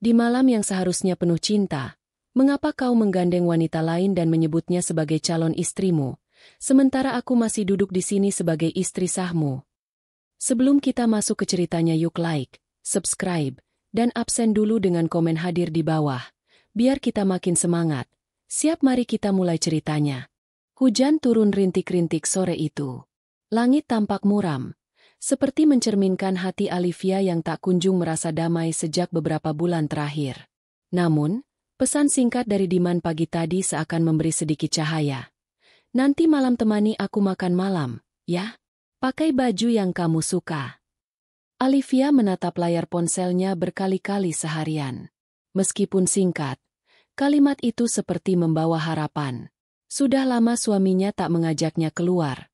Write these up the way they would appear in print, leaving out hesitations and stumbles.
Di malam yang seharusnya penuh cinta, mengapa kau menggandeng wanita lain dan menyebutnya sebagai calon istrimu, sementara aku masih duduk di sini sebagai istri sahmu? Sebelum kita masuk ke ceritanya, yuk like, subscribe, dan absen dulu dengan komen hadir di bawah, biar kita makin semangat. Siap, mari kita mulai ceritanya. Hujan turun rintik-rintik sore itu. Langit tampak muram, seperti mencerminkan hati Alivia yang tak kunjung merasa damai sejak beberapa bulan terakhir. Namun, pesan singkat dari Diman pagi tadi seakan memberi sedikit cahaya. Nanti malam temani aku makan malam, ya? Pakai baju yang kamu suka. Alivia menatap layar ponselnya berkali-kali seharian. Meskipun singkat, kalimat itu seperti membawa harapan. Sudah lama suaminya tak mengajaknya keluar,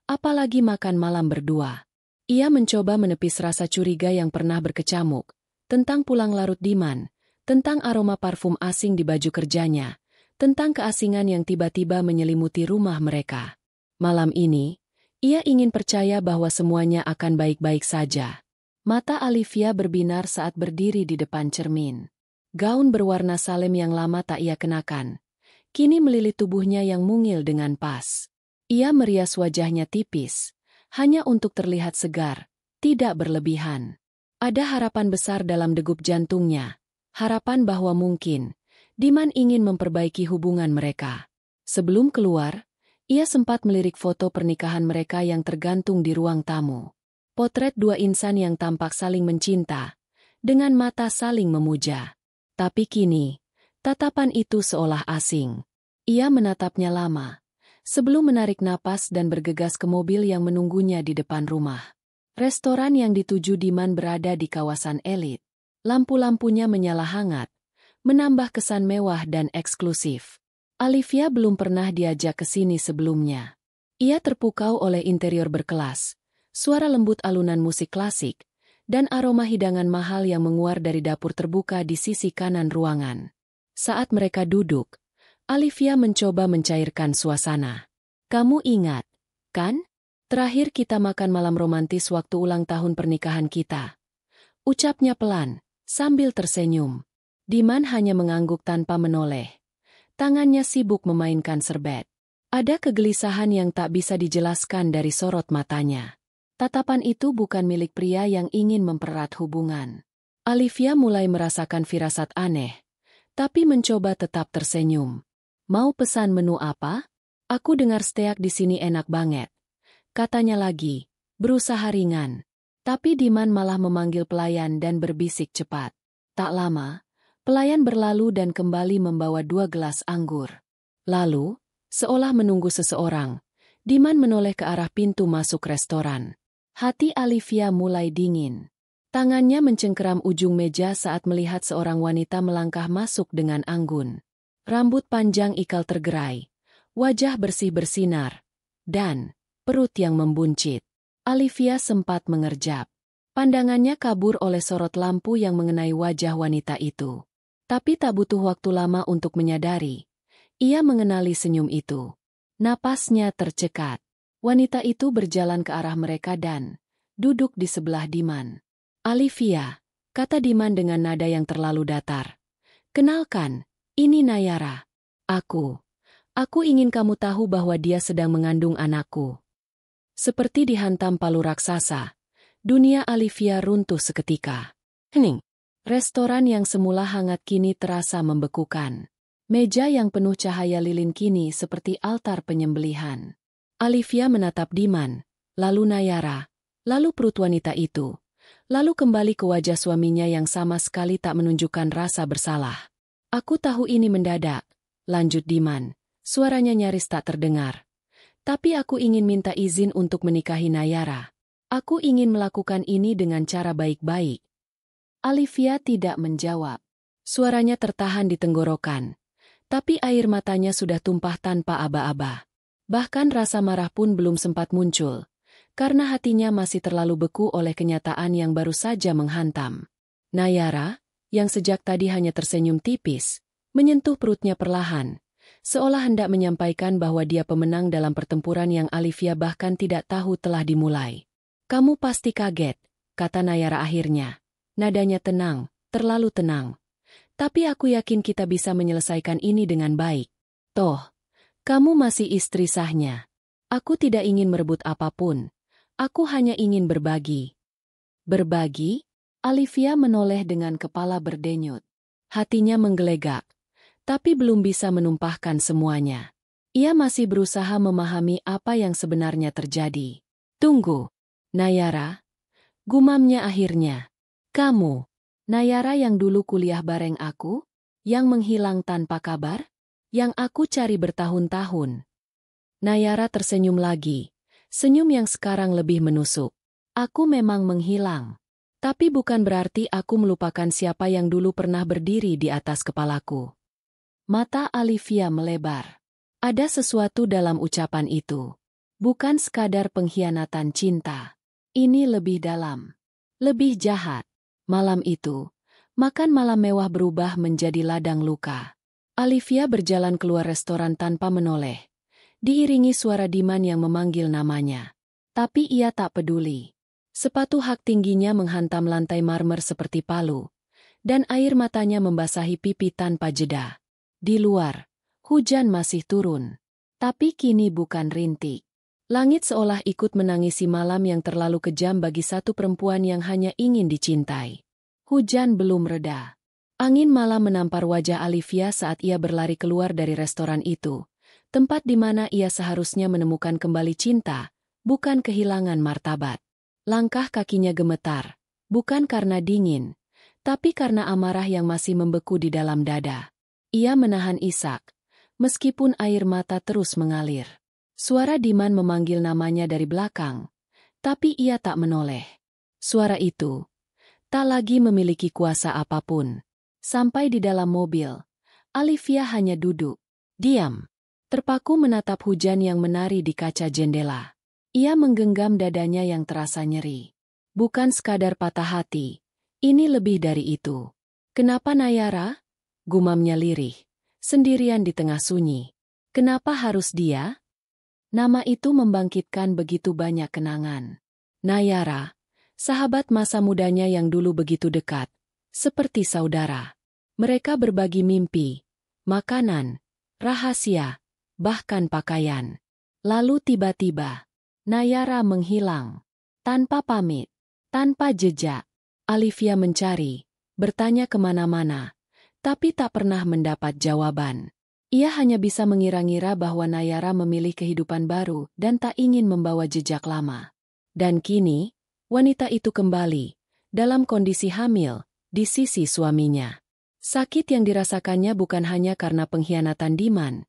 apalagi makan malam berdua. Ia mencoba menepis rasa curiga yang pernah berkecamuk, tentang pulang larut Diman, tentang aroma parfum asing di baju kerjanya, tentang keasingan yang tiba-tiba menyelimuti rumah mereka. Malam ini, ia ingin percaya bahwa semuanya akan baik-baik saja. Mata Alivia berbinar saat berdiri di depan cermin. Gaun berwarna salem yang lama tak ia kenakan, kini melilit tubuhnya yang mungil dengan pas. Ia merias wajahnya tipis, hanya untuk terlihat segar, tidak berlebihan. Ada harapan besar dalam degup jantungnya, harapan bahwa mungkin Diman ingin memperbaiki hubungan mereka. Sebelum keluar, ia sempat melirik foto pernikahan mereka yang tergantung di ruang tamu. Potret dua insan yang tampak saling mencinta, dengan mata saling memuja. Tapi kini, tatapan itu seolah asing. Ia menatapnya lama, sebelum menarik napas dan bergegas ke mobil yang menunggunya di depan rumah. Restoran yang dituju Diman berada di kawasan elit. Lampu-lampunya menyala hangat, menambah kesan mewah dan eksklusif. Alivia belum pernah diajak ke sini sebelumnya. Ia terpukau oleh interior berkelas, suara lembut alunan musik klasik, dan aroma hidangan mahal yang menguar dari dapur terbuka di sisi kanan ruangan. Saat mereka duduk, Alivia mencoba mencairkan suasana. Kamu ingat, kan? Terakhir kita makan malam romantis waktu ulang tahun pernikahan kita. Ucapnya pelan, sambil tersenyum. Diman hanya mengangguk tanpa menoleh. Tangannya sibuk memainkan serbet. Ada kegelisahan yang tak bisa dijelaskan dari sorot matanya. Tatapan itu bukan milik pria yang ingin mempererat hubungan. Alivia mulai merasakan firasat aneh, tapi mencoba tetap tersenyum. Mau pesan menu apa? Aku dengar steak di sini enak banget. Katanya lagi, berusaha ringan. Tapi Diman malah memanggil pelayan dan berbisik cepat. Tak lama, pelayan berlalu dan kembali membawa 2 gelas anggur. Lalu, seolah menunggu seseorang, Diman menoleh ke arah pintu masuk restoran. Hati Alivia mulai dingin. Tangannya mencengkeram ujung meja saat melihat seorang wanita melangkah masuk dengan anggun. Rambut panjang ikal tergerai, wajah bersih bersinar, dan perut yang membuncit. Alivia sempat mengerjap. Pandangannya kabur oleh sorot lampu yang mengenai wajah wanita itu. Tapi tak butuh waktu lama untuk menyadari. Ia mengenali senyum itu. Napasnya tercekat. Wanita itu berjalan ke arah mereka dan duduk di sebelah Diman. Alivia, kata Diman dengan nada yang terlalu datar. Kenalkan, ini Nayara. Aku ingin kamu tahu bahwa dia sedang mengandung anakku. Seperti dihantam palu raksasa, dunia Alivia runtuh seketika. Hening. Restoran yang semula hangat kini terasa membekukan. Meja yang penuh cahaya lilin kini seperti altar penyembelihan. Alivia menatap Diman, lalu Nayara, lalu perut wanita itu, lalu kembali ke wajah suaminya yang sama sekali tak menunjukkan rasa bersalah. Aku tahu ini mendadak, lanjut Diman, suaranya nyaris tak terdengar. Tapi aku ingin minta izin untuk menikahi Nayara. Aku ingin melakukan ini dengan cara baik-baik. Alivia tidak menjawab. Suaranya tertahan di tenggorokan. Tapi air matanya sudah tumpah tanpa aba-aba. Bahkan rasa marah pun belum sempat muncul, karena hatinya masih terlalu beku oleh kenyataan yang baru saja menghantam. Nayara, yang sejak tadi hanya tersenyum tipis, menyentuh perutnya perlahan, seolah hendak menyampaikan bahwa dia pemenang dalam pertempuran yang Alivia bahkan tidak tahu telah dimulai. Kamu pasti kaget, kata Nayara akhirnya. Nadanya tenang, terlalu tenang. Tapi aku yakin kita bisa menyelesaikan ini dengan baik. Toh, kamu masih istri sahnya. Aku tidak ingin merebut apapun. Aku hanya ingin berbagi. Berbagi? Olivia menoleh dengan kepala berdenyut. Hatinya menggelegak, tapi belum bisa menumpahkan semuanya. Ia masih berusaha memahami apa yang sebenarnya terjadi. Tunggu, Nayara. Gumamnya akhirnya. Kamu, Nayara yang dulu kuliah bareng aku? Yang menghilang tanpa kabar? Yang aku cari bertahun-tahun. Nayara tersenyum lagi. Senyum yang sekarang lebih menusuk. Aku memang menghilang. Tapi bukan berarti aku melupakan siapa yang dulu pernah berdiri di atas kepalaku. Mata Olivia melebar. Ada sesuatu dalam ucapan itu. Bukan sekadar pengkhianatan cinta. Ini lebih dalam. Lebih jahat. Malam itu, makan malam mewah berubah menjadi ladang luka. Olivia berjalan keluar restoran tanpa menoleh. Diiringi suara Diman yang memanggil namanya. Tapi ia tak peduli. Sepatu hak tingginya menghantam lantai marmer seperti palu. Dan air matanya membasahi pipi tanpa jeda. Di luar, hujan masih turun. Tapi kini bukan rintik. Langit seolah ikut menangisi malam yang terlalu kejam bagi satu perempuan yang hanya ingin dicintai. Hujan belum reda. Angin malam menampar wajah Olivia saat ia berlari keluar dari restoran itu. Tempat di mana ia seharusnya menemukan kembali cinta, bukan kehilangan martabat. Langkah kakinya gemetar, bukan karena dingin, tapi karena amarah yang masih membeku di dalam dada. Ia menahan isak, meskipun air mata terus mengalir. Suara Diman memanggil namanya dari belakang, tapi ia tak menoleh. Suara itu tak lagi memiliki kuasa apapun. Sampai di dalam mobil, Olivia hanya duduk, diam, terpaku menatap hujan yang menari di kaca jendela. Ia menggenggam dadanya yang terasa nyeri. Bukan sekadar patah hati, ini lebih dari itu. Kenapa Nayara? Gumamnya lirih, sendirian di tengah sunyi. Kenapa harus dia? Nama itu membangkitkan begitu banyak kenangan. Nayara, sahabat masa mudanya yang dulu begitu dekat, seperti saudara. Mereka berbagi mimpi, makanan, rahasia, bahkan pakaian. Lalu tiba-tiba, Nayara menghilang. Tanpa pamit, tanpa jejak. Olivia mencari, bertanya kemana-mana, tapi tak pernah mendapat jawaban. Ia hanya bisa mengira-ngira bahwa Nayara memilih kehidupan baru dan tak ingin membawa jejak lama. Dan kini, wanita itu kembali, dalam kondisi hamil, di sisi suaminya. Sakit yang dirasakannya bukan hanya karena pengkhianatan Diman,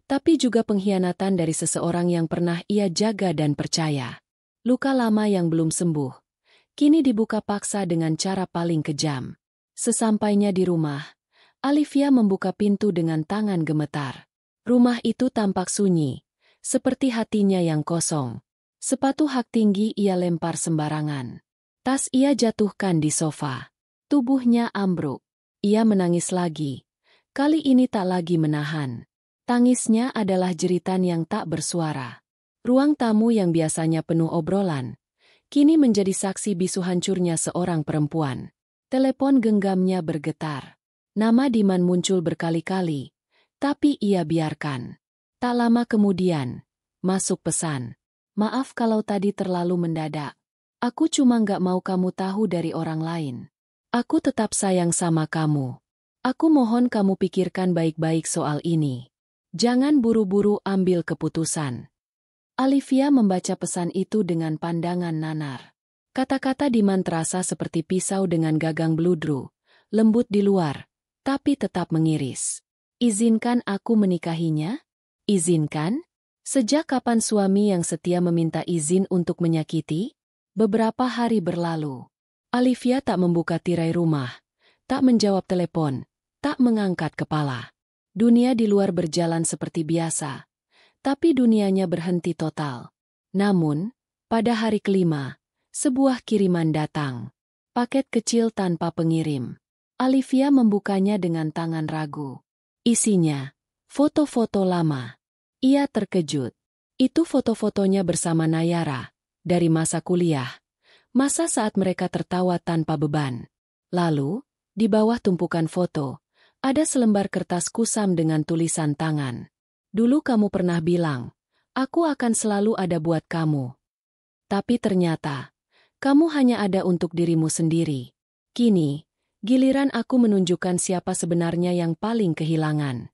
tapi juga pengkhianatan dari seseorang yang pernah ia jaga dan percaya. Luka lama yang belum sembuh, kini dibuka paksa dengan cara paling kejam. Sesampainya di rumah, Olivia membuka pintu dengan tangan gemetar. Rumah itu tampak sunyi, seperti hatinya yang kosong. Sepatu hak tinggi ia lempar sembarangan. Tas ia jatuhkan di sofa. Tubuhnya ambruk. Ia menangis lagi. Kali ini tak lagi menahan. Tangisnya adalah jeritan yang tak bersuara. Ruang tamu yang biasanya penuh obrolan, kini menjadi saksi bisu hancurnya seorang perempuan. Telepon genggamnya bergetar. Nama Diman muncul berkali-kali, tapi ia biarkan. Tak lama kemudian, masuk pesan. Maaf kalau tadi terlalu mendadak. Aku cuma nggak mau kamu tahu dari orang lain. Aku tetap sayang sama kamu. Aku mohon kamu pikirkan baik-baik soal ini. Jangan buru-buru ambil keputusan. Olivia membaca pesan itu dengan pandangan nanar. Kata-kata Diman terasa seperti pisau dengan gagang beludru, lembut di luar, tapi tetap mengiris. Izinkan aku menikahinya? Izinkan? Sejak kapan suami yang setia meminta izin untuk menyakiti? Beberapa hari berlalu. Olivia tak membuka tirai rumah, tak menjawab telepon, tak mengangkat kepala. Dunia di luar berjalan seperti biasa, tapi dunianya berhenti total. Namun, pada hari kelima, sebuah kiriman datang. Paket kecil tanpa pengirim. Olivia membukanya dengan tangan ragu. Isinya, foto-foto lama. Ia terkejut. Itu foto-fotonya bersama Nayara, dari masa kuliah. Masa saat mereka tertawa tanpa beban. Lalu, di bawah tumpukan foto, Ada selembar kertas kusam dengan tulisan tangan. Dulu kamu pernah bilang, aku akan selalu ada buat kamu. Tapi ternyata, kamu hanya ada untuk dirimu sendiri. Kini, giliran aku menunjukkan siapa sebenarnya yang paling kehilangan.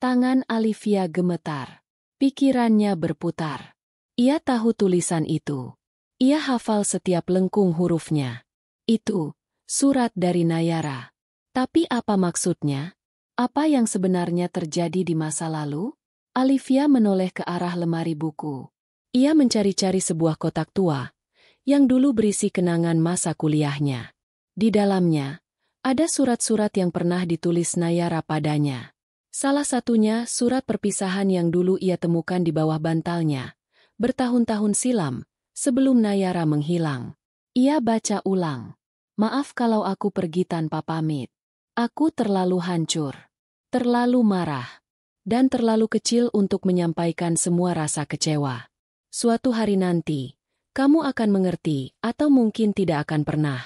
Tangan Olivia gemetar. Pikirannya berputar. Ia tahu tulisan itu. Ia hafal setiap lengkung hurufnya. Itu, surat dari Nayara. Tapi apa maksudnya? Apa yang sebenarnya terjadi di masa lalu? Olivia menoleh ke arah lemari buku. Ia mencari-cari sebuah kotak tua, yang dulu berisi kenangan masa kuliahnya. Di dalamnya, ada surat-surat yang pernah ditulis Nayara padanya. Salah satunya surat perpisahan yang dulu ia temukan di bawah bantalnya, bertahun-tahun silam, sebelum Nayara menghilang. Ia baca ulang. Maaf kalau aku pergi tanpa pamit. Aku terlalu hancur, terlalu marah, dan terlalu kecil untuk menyampaikan semua rasa kecewa. Suatu hari nanti, kamu akan mengerti atau mungkin tidak akan pernah.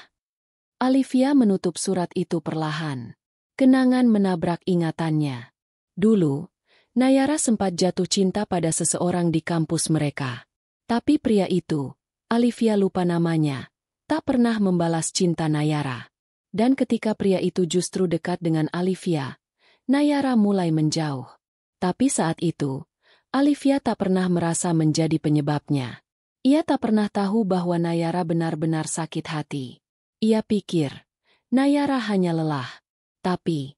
Olivia menutup surat itu perlahan. Kenangan menabrak ingatannya. Dulu, Nayara sempat jatuh cinta pada seseorang di kampus mereka. Tapi pria itu, Olivia lupa namanya, tak pernah membalas cinta Nayara. Dan ketika pria itu justru dekat dengan Olivia, Nayara mulai menjauh. Tapi saat itu, Olivia tak pernah merasa menjadi penyebabnya. Ia tak pernah tahu bahwa Nayara benar-benar sakit hati. Ia pikir, Nayara hanya lelah. Tapi,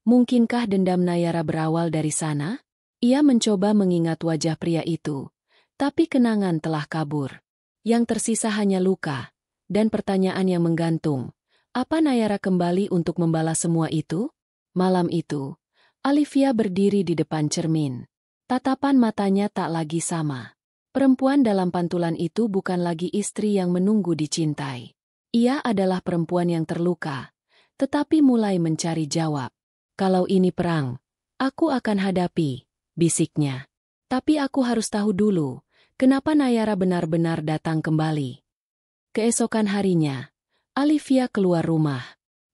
mungkinkah dendam Nayara berawal dari sana? Ia mencoba mengingat wajah pria itu, tapi kenangan telah kabur. Yang tersisa hanya luka, dan pertanyaan yang menggantung. Apa Nayara kembali untuk membalas semua itu? Malam itu, Olivia berdiri di depan cermin. Tatapan matanya tak lagi sama. Perempuan dalam pantulan itu bukan lagi istri yang menunggu dicintai. Ia adalah perempuan yang terluka, tetapi mulai mencari jawab. Kalau ini perang, aku akan hadapi, bisiknya. Tapi aku harus tahu dulu, kenapa Nayara benar-benar datang kembali. Keesokan harinya, Olivia keluar rumah.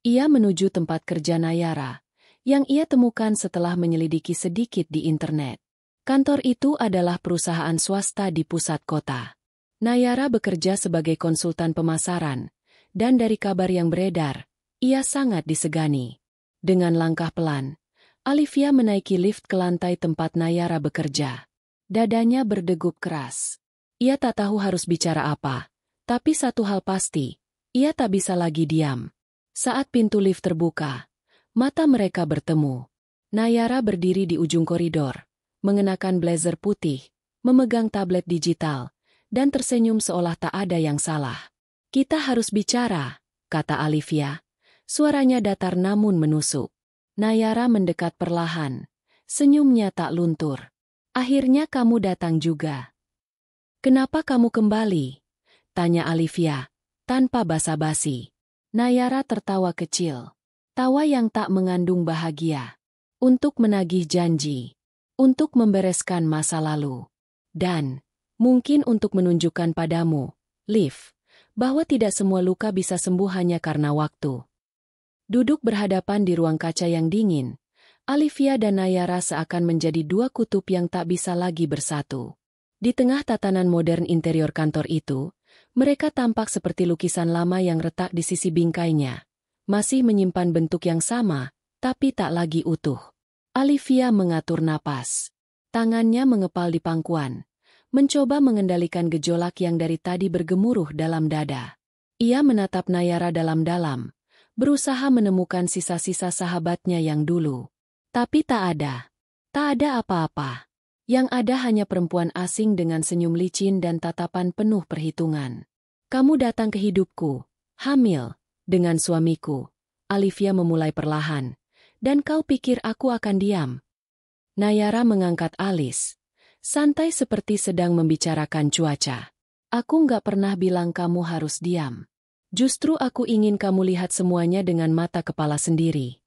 Ia menuju tempat kerja Nayara, yang ia temukan setelah menyelidiki sedikit di internet. Kantor itu adalah perusahaan swasta di pusat kota. Nayara bekerja sebagai konsultan pemasaran, dan dari kabar yang beredar, ia sangat disegani. Dengan langkah pelan, Olivia menaiki lift ke lantai tempat Nayara bekerja. Dadanya berdegup keras. Ia tak tahu harus bicara apa, tapi satu hal pasti, ia tak bisa lagi diam. Saat pintu lift terbuka, mata mereka bertemu. Nayara berdiri di ujung koridor, mengenakan blazer putih, memegang tablet digital, dan tersenyum seolah tak ada yang salah. Kita harus bicara, kata Olivia. Suaranya datar namun menusuk. Nayara mendekat perlahan. Senyumnya tak luntur. Akhirnya kamu datang juga. Kenapa kamu kembali? Tanya Olivia, tanpa basa-basi. Nayara tertawa kecil. Tawa yang tak mengandung bahagia. Untuk menagih janji. Untuk membereskan masa lalu. Dan, mungkin untuk menunjukkan padamu, Liv, bahwa tidak semua luka bisa sembuh hanya karena waktu. Duduk berhadapan di ruang kaca yang dingin, Olivia dan Nayara seakan menjadi dua kutub yang tak bisa lagi bersatu. Di tengah tatanan modern interior kantor itu, mereka tampak seperti lukisan lama yang retak di sisi bingkainya. Masih menyimpan bentuk yang sama, tapi tak lagi utuh. Olivia mengatur napas. Tangannya mengepal di pangkuan, mencoba mengendalikan gejolak yang dari tadi bergemuruh dalam dada. Ia menatap Nayara dalam-dalam, berusaha menemukan sisa-sisa sahabatnya yang dulu. Tapi tak ada. Tak ada apa-apa. Yang ada hanya perempuan asing dengan senyum licin dan tatapan penuh perhitungan. Kamu datang ke hidupku, hamil, dengan suamiku. Olivia memulai perlahan. Dan kau pikir aku akan diam? Nayara mengangkat alis. Santai seperti sedang membicarakan cuaca. Aku nggak pernah bilang kamu harus diam. Justru aku ingin kamu lihat semuanya dengan mata kepala sendiri.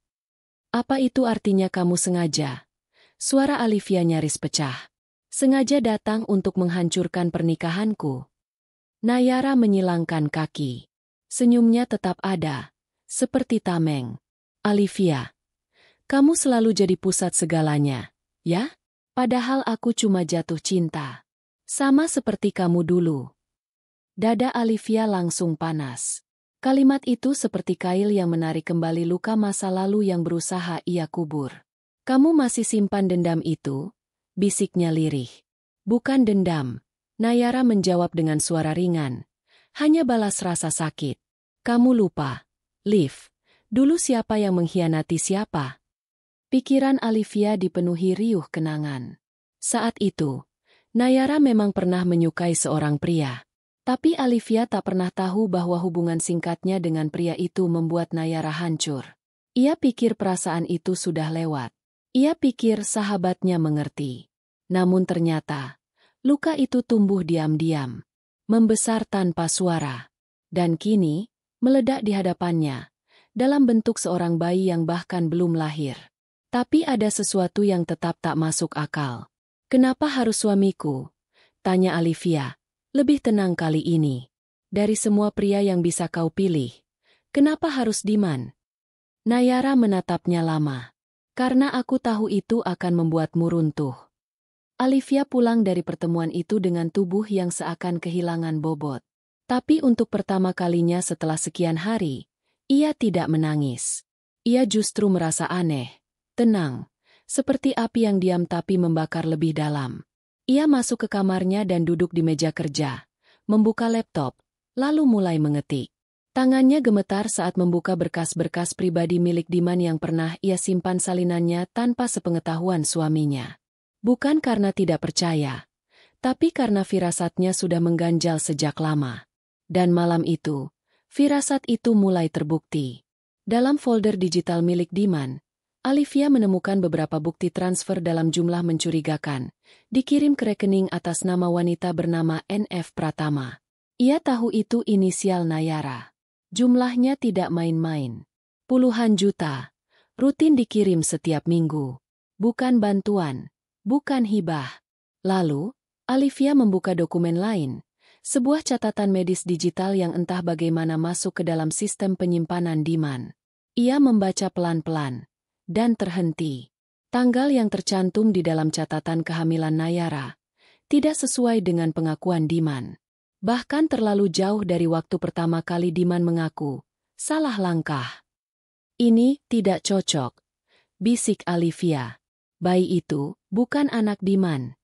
Apa itu artinya kamu sengaja? Suara Olivia nyaris pecah. Sengaja datang untuk menghancurkan pernikahanku. Nayara menyilangkan kaki. Senyumnya tetap ada, seperti tameng. Olivia, Kamu selalu jadi pusat segalanya, ya? Padahal aku cuma jatuh cinta. Sama seperti kamu dulu. Dada Olivia langsung panas. Kalimat itu seperti kail yang menarik kembali luka masa lalu yang berusaha ia kubur. Kamu masih simpan dendam itu? Bisiknya lirih. Bukan dendam. Nayara menjawab dengan suara ringan. Hanya balas rasa sakit. Kamu lupa, Liv, dulu siapa yang mengkhianati siapa? Pikiran Olivia dipenuhi riuh kenangan. Saat itu, Nayara memang pernah menyukai seorang pria. Tapi Olivia tak pernah tahu bahwa hubungan singkatnya dengan pria itu membuat Nayara hancur. Ia pikir perasaan itu sudah lewat. Ia pikir sahabatnya mengerti. Namun ternyata, luka itu tumbuh diam-diam. Membesar tanpa suara. Dan kini, meledak di hadapannya. Dalam bentuk seorang bayi yang bahkan belum lahir. Tapi ada sesuatu yang tetap tak masuk akal. Kenapa harus suamiku? Tanya Olivia. Lebih tenang kali ini. Dari semua pria yang bisa kau pilih, kenapa harus Diman? Nayara menatapnya lama. Karena aku tahu itu akan membuatmu runtuh. Olivia pulang dari pertemuan itu dengan tubuh yang seakan kehilangan bobot. Tapi untuk pertama kalinya setelah sekian hari, ia tidak menangis. Ia justru merasa aneh. Tenang, seperti api yang diam tapi membakar lebih dalam. Ia masuk ke kamarnya dan duduk di meja kerja, membuka laptop, lalu mulai mengetik. Tangannya gemetar saat membuka berkas-berkas pribadi milik Diman yang pernah ia simpan salinannya tanpa sepengetahuan suaminya. Bukan karena tidak percaya, tapi karena firasatnya sudah mengganjal sejak lama. Dan malam itu, firasat itu mulai terbukti. Dalam folder digital milik Diman, Olivia menemukan beberapa bukti transfer dalam jumlah mencurigakan, dikirim ke rekening atas nama wanita bernama NF Pratama. Ia tahu itu inisial Nayara. Jumlahnya tidak main-main. Puluhan juta. Rutin dikirim setiap minggu. Bukan bantuan. Bukan hibah. Lalu, Olivia membuka dokumen lain. Sebuah catatan medis digital yang entah bagaimana masuk ke dalam sistem penyimpanan Diman. Ia membaca pelan-pelan. Dan terhenti. Tanggal yang tercantum di dalam catatan kehamilan Nayara tidak sesuai dengan pengakuan Diman. Bahkan terlalu jauh dari waktu pertama kali Diman mengaku, salah langkah. Ini tidak cocok, bisik Olivia. Bayi itu bukan anak Diman.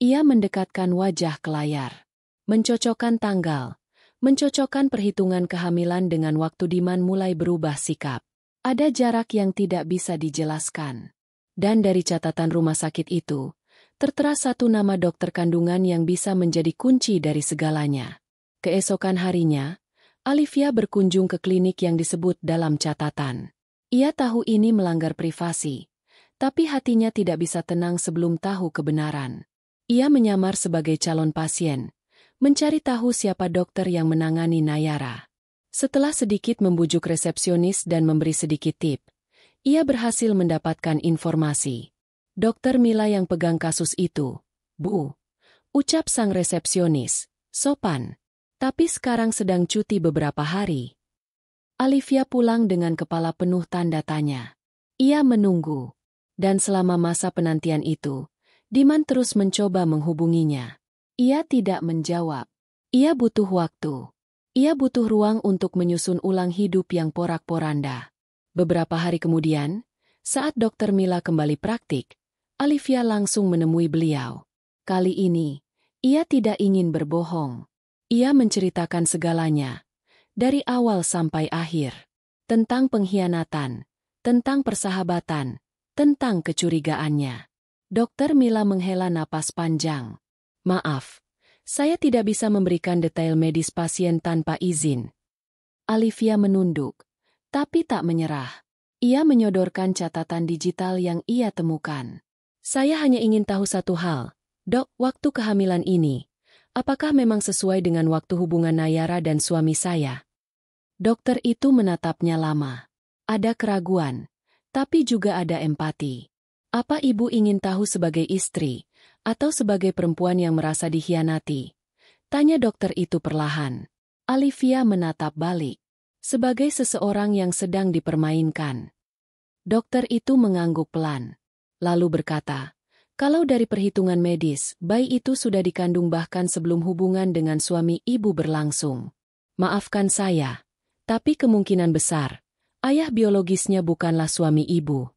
Ia mendekatkan wajah ke layar. Mencocokkan tanggal, mencocokkan perhitungan kehamilan dengan waktu Diman mulai berubah sikap. Ada jarak yang tidak bisa dijelaskan. Dan dari catatan rumah sakit itu, tertera satu nama dokter kandungan yang bisa menjadi kunci dari segalanya. Keesokan harinya, Olivia berkunjung ke klinik yang disebut dalam catatan. Ia tahu ini melanggar privasi, tapi hatinya tidak bisa tenang sebelum tahu kebenaran. Ia menyamar sebagai calon pasien, mencari tahu siapa dokter yang menangani Nayara. Setelah sedikit membujuk resepsionis dan memberi sedikit tip, ia berhasil mendapatkan informasi. Dokter Mila yang pegang kasus itu. Bu, ucap sang resepsionis, sopan. Tapi sekarang sedang cuti beberapa hari. Olivia pulang dengan kepala penuh tanda tanya. Ia menunggu. Dan selama masa penantian itu, Diman terus mencoba menghubunginya. Ia tidak menjawab. Ia butuh waktu. Ia butuh ruang untuk menyusun ulang hidup yang porak-poranda. Beberapa hari kemudian, saat Dokter Mila kembali praktik, Olivia langsung menemui beliau. Kali ini, ia tidak ingin berbohong. Ia menceritakan segalanya, dari awal sampai akhir. Tentang pengkhianatan, tentang persahabatan, tentang kecurigaannya. Dokter Mila menghela napas panjang. Maaf. Saya tidak bisa memberikan detail medis pasien tanpa izin. Olivia menunduk, tapi tak menyerah. Ia menyodorkan catatan digital yang ia temukan. Saya hanya ingin tahu satu hal. Dok, waktu kehamilan ini, apakah memang sesuai dengan waktu hubungan Nayara dan suami saya? Dokter itu menatapnya lama. Ada keraguan, tapi juga ada empati. Apa ibu ingin tahu sebagai istri? Atau sebagai perempuan yang merasa dikhianati? Tanya dokter itu perlahan. Olivia menatap balik. Sebagai seseorang yang sedang dipermainkan. Dokter itu mengangguk pelan. Lalu berkata, kalau dari perhitungan medis, bayi itu sudah dikandung bahkan sebelum hubungan dengan suami ibu berlangsung. Maafkan saya, tapi kemungkinan besar, ayah biologisnya bukanlah suami ibu.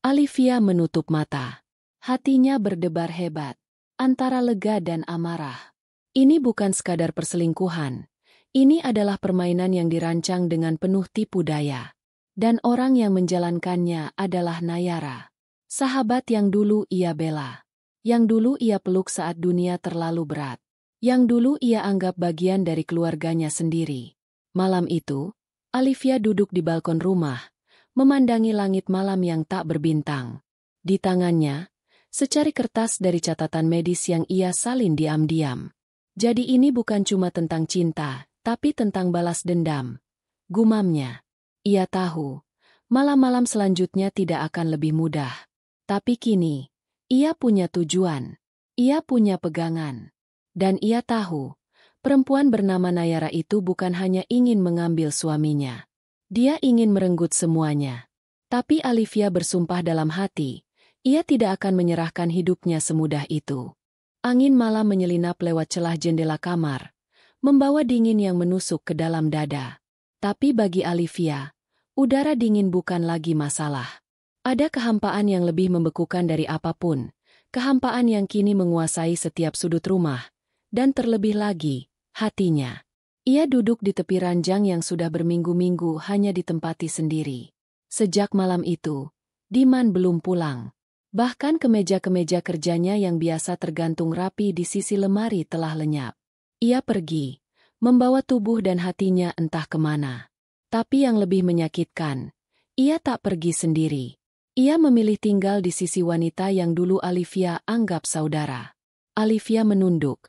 Olivia menutup mata. Hatinya berdebar hebat, antara lega dan amarah. Ini bukan sekadar perselingkuhan. Ini adalah permainan yang dirancang dengan penuh tipu daya. Dan orang yang menjalankannya adalah Nayara. Sahabat yang dulu ia bela. Yang dulu ia peluk saat dunia terlalu berat. Yang dulu ia anggap bagian dari keluarganya sendiri. Malam itu, Olivia duduk di balkon rumah, memandangi langit malam yang tak berbintang. Di tangannya, secari kertas dari catatan medis yang ia salin diam-diam. Jadi ini bukan cuma tentang cinta, tapi tentang balas dendam. Gumamnya. Ia tahu, malam-malam selanjutnya tidak akan lebih mudah. Tapi kini, ia punya tujuan. Ia punya pegangan. Dan ia tahu, perempuan bernama Nayara itu bukan hanya ingin mengambil suaminya. Dia ingin merenggut semuanya. Tapi Olivia bersumpah dalam hati, ia tidak akan menyerahkan hidupnya semudah itu. Angin malam menyelinap lewat celah jendela kamar, membawa dingin yang menusuk ke dalam dada. Tapi bagi Olivia, udara dingin bukan lagi masalah. Ada kehampaan yang lebih membekukan dari apapun, kehampaan yang kini menguasai setiap sudut rumah, dan terlebih lagi, hatinya. Ia duduk di tepi ranjang yang sudah berminggu-minggu hanya ditempati sendiri. Sejak malam itu, Diman belum pulang. Bahkan kemeja-kemeja kerjanya yang biasa tergantung rapi di sisi lemari telah lenyap. Ia pergi, membawa tubuh dan hatinya entah kemana. Tapi yang lebih menyakitkan, ia tak pergi sendiri. Ia memilih tinggal di sisi wanita yang dulu Olivia anggap saudara. Olivia menunduk,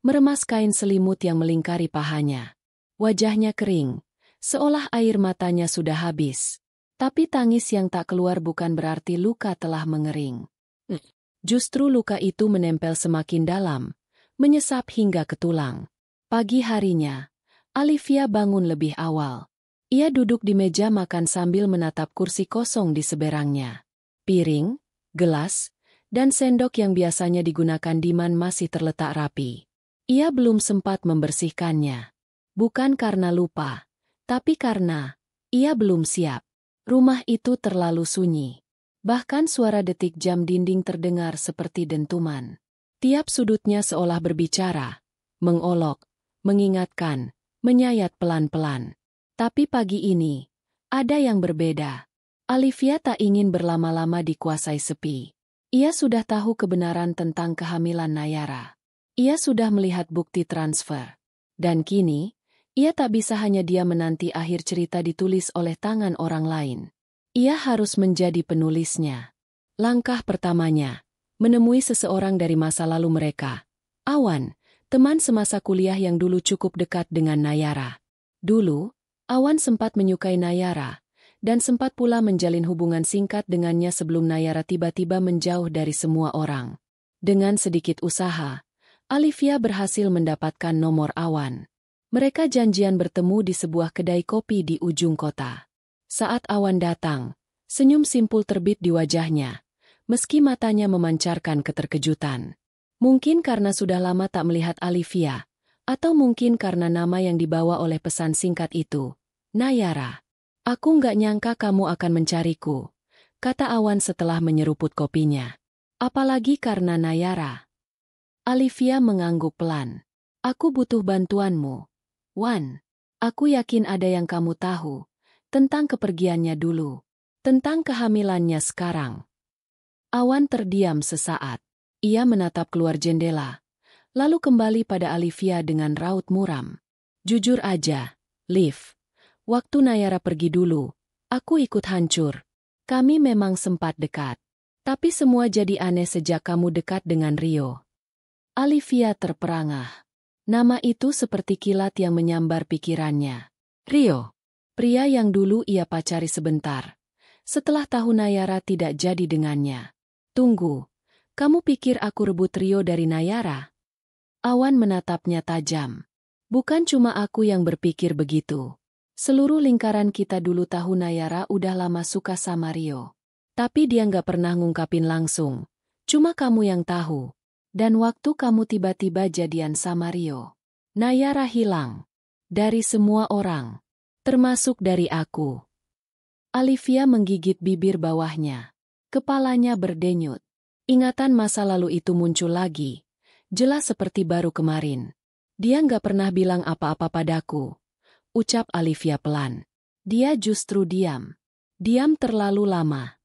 meremas kain selimut yang melingkari pahanya. Wajahnya kering, seolah air matanya sudah habis. Tapi tangis yang tak keluar bukan berarti luka telah mengering. Justru luka itu menempel semakin dalam, menyesap hingga ke tulang. Pagi harinya, Olivia bangun lebih awal. Ia duduk di meja makan sambil menatap kursi kosong di seberangnya. Piring, gelas, dan sendok yang biasanya digunakan Diman masih terletak rapi. Ia belum sempat membersihkannya. Bukan karena lupa, tapi karena ia belum siap. Rumah itu terlalu sunyi. Bahkan suara detik jam dinding terdengar seperti dentuman. Tiap sudutnya seolah berbicara, mengolok, mengingatkan, menyayat pelan-pelan. Tapi pagi ini, ada yang berbeda. Olivia tak ingin berlama-lama dikuasai sepi. Ia sudah tahu kebenaran tentang kehamilan Nayara. Ia sudah melihat bukti transfer. Dan kini, ia tak bisa hanya dia menanti akhir cerita ditulis oleh tangan orang lain. Ia harus menjadi penulisnya. Langkah pertamanya, menemui seseorang dari masa lalu mereka. Awan, teman semasa kuliah yang dulu cukup dekat dengan Nayara. Dulu, Awan sempat menyukai Nayara, dan sempat pula menjalin hubungan singkat dengannya sebelum Nayara tiba-tiba menjauh dari semua orang. Dengan sedikit usaha, Olivia berhasil mendapatkan nomor Awan. Mereka janjian bertemu di sebuah kedai kopi di ujung kota. Saat Awan datang, senyum simpul terbit di wajahnya, meski matanya memancarkan keterkejutan. Mungkin karena sudah lama tak melihat Olivia, atau mungkin karena nama yang dibawa oleh pesan singkat itu. Nayara, aku nggak nyangka kamu akan mencariku, kata Awan setelah menyeruput kopinya. Apalagi karena Nayara. Olivia mengangguk pelan. Aku butuh bantuanmu. Wan, aku yakin ada yang kamu tahu, tentang kepergiannya dulu, tentang kehamilannya sekarang. Awan terdiam sesaat. Ia menatap keluar jendela, lalu kembali pada Olivia dengan raut muram. Jujur aja, Liv. Waktu Nayara pergi dulu, aku ikut hancur. Kami memang sempat dekat. Tapi semua jadi aneh sejak kamu dekat dengan Rio. Olivia terperangah. Nama itu seperti kilat yang menyambar pikirannya. Rio. Pria yang dulu ia pacari sebentar. Setelah tahu Nayara tidak jadi dengannya. Tunggu, kamu pikir aku rebut Rio dari Nayara? Awan menatapnya tajam. Bukan cuma aku yang berpikir begitu. Seluruh lingkaran kita dulu tahu Nayara udah lama suka sama Rio. Tapi dia nggak pernah ngungkapin langsung. Cuma kamu yang tahu. Dan waktu kamu tiba-tiba jadian sama Rio, Nayara hilang. Dari semua orang. Termasuk dari aku. Olivia menggigit bibir bawahnya. Kepalanya berdenyut. Ingatan masa lalu itu muncul lagi. Jelas seperti baru kemarin. Dia nggak pernah bilang apa-apa padaku. Ucap Olivia pelan. Dia justru diam. Diam terlalu lama.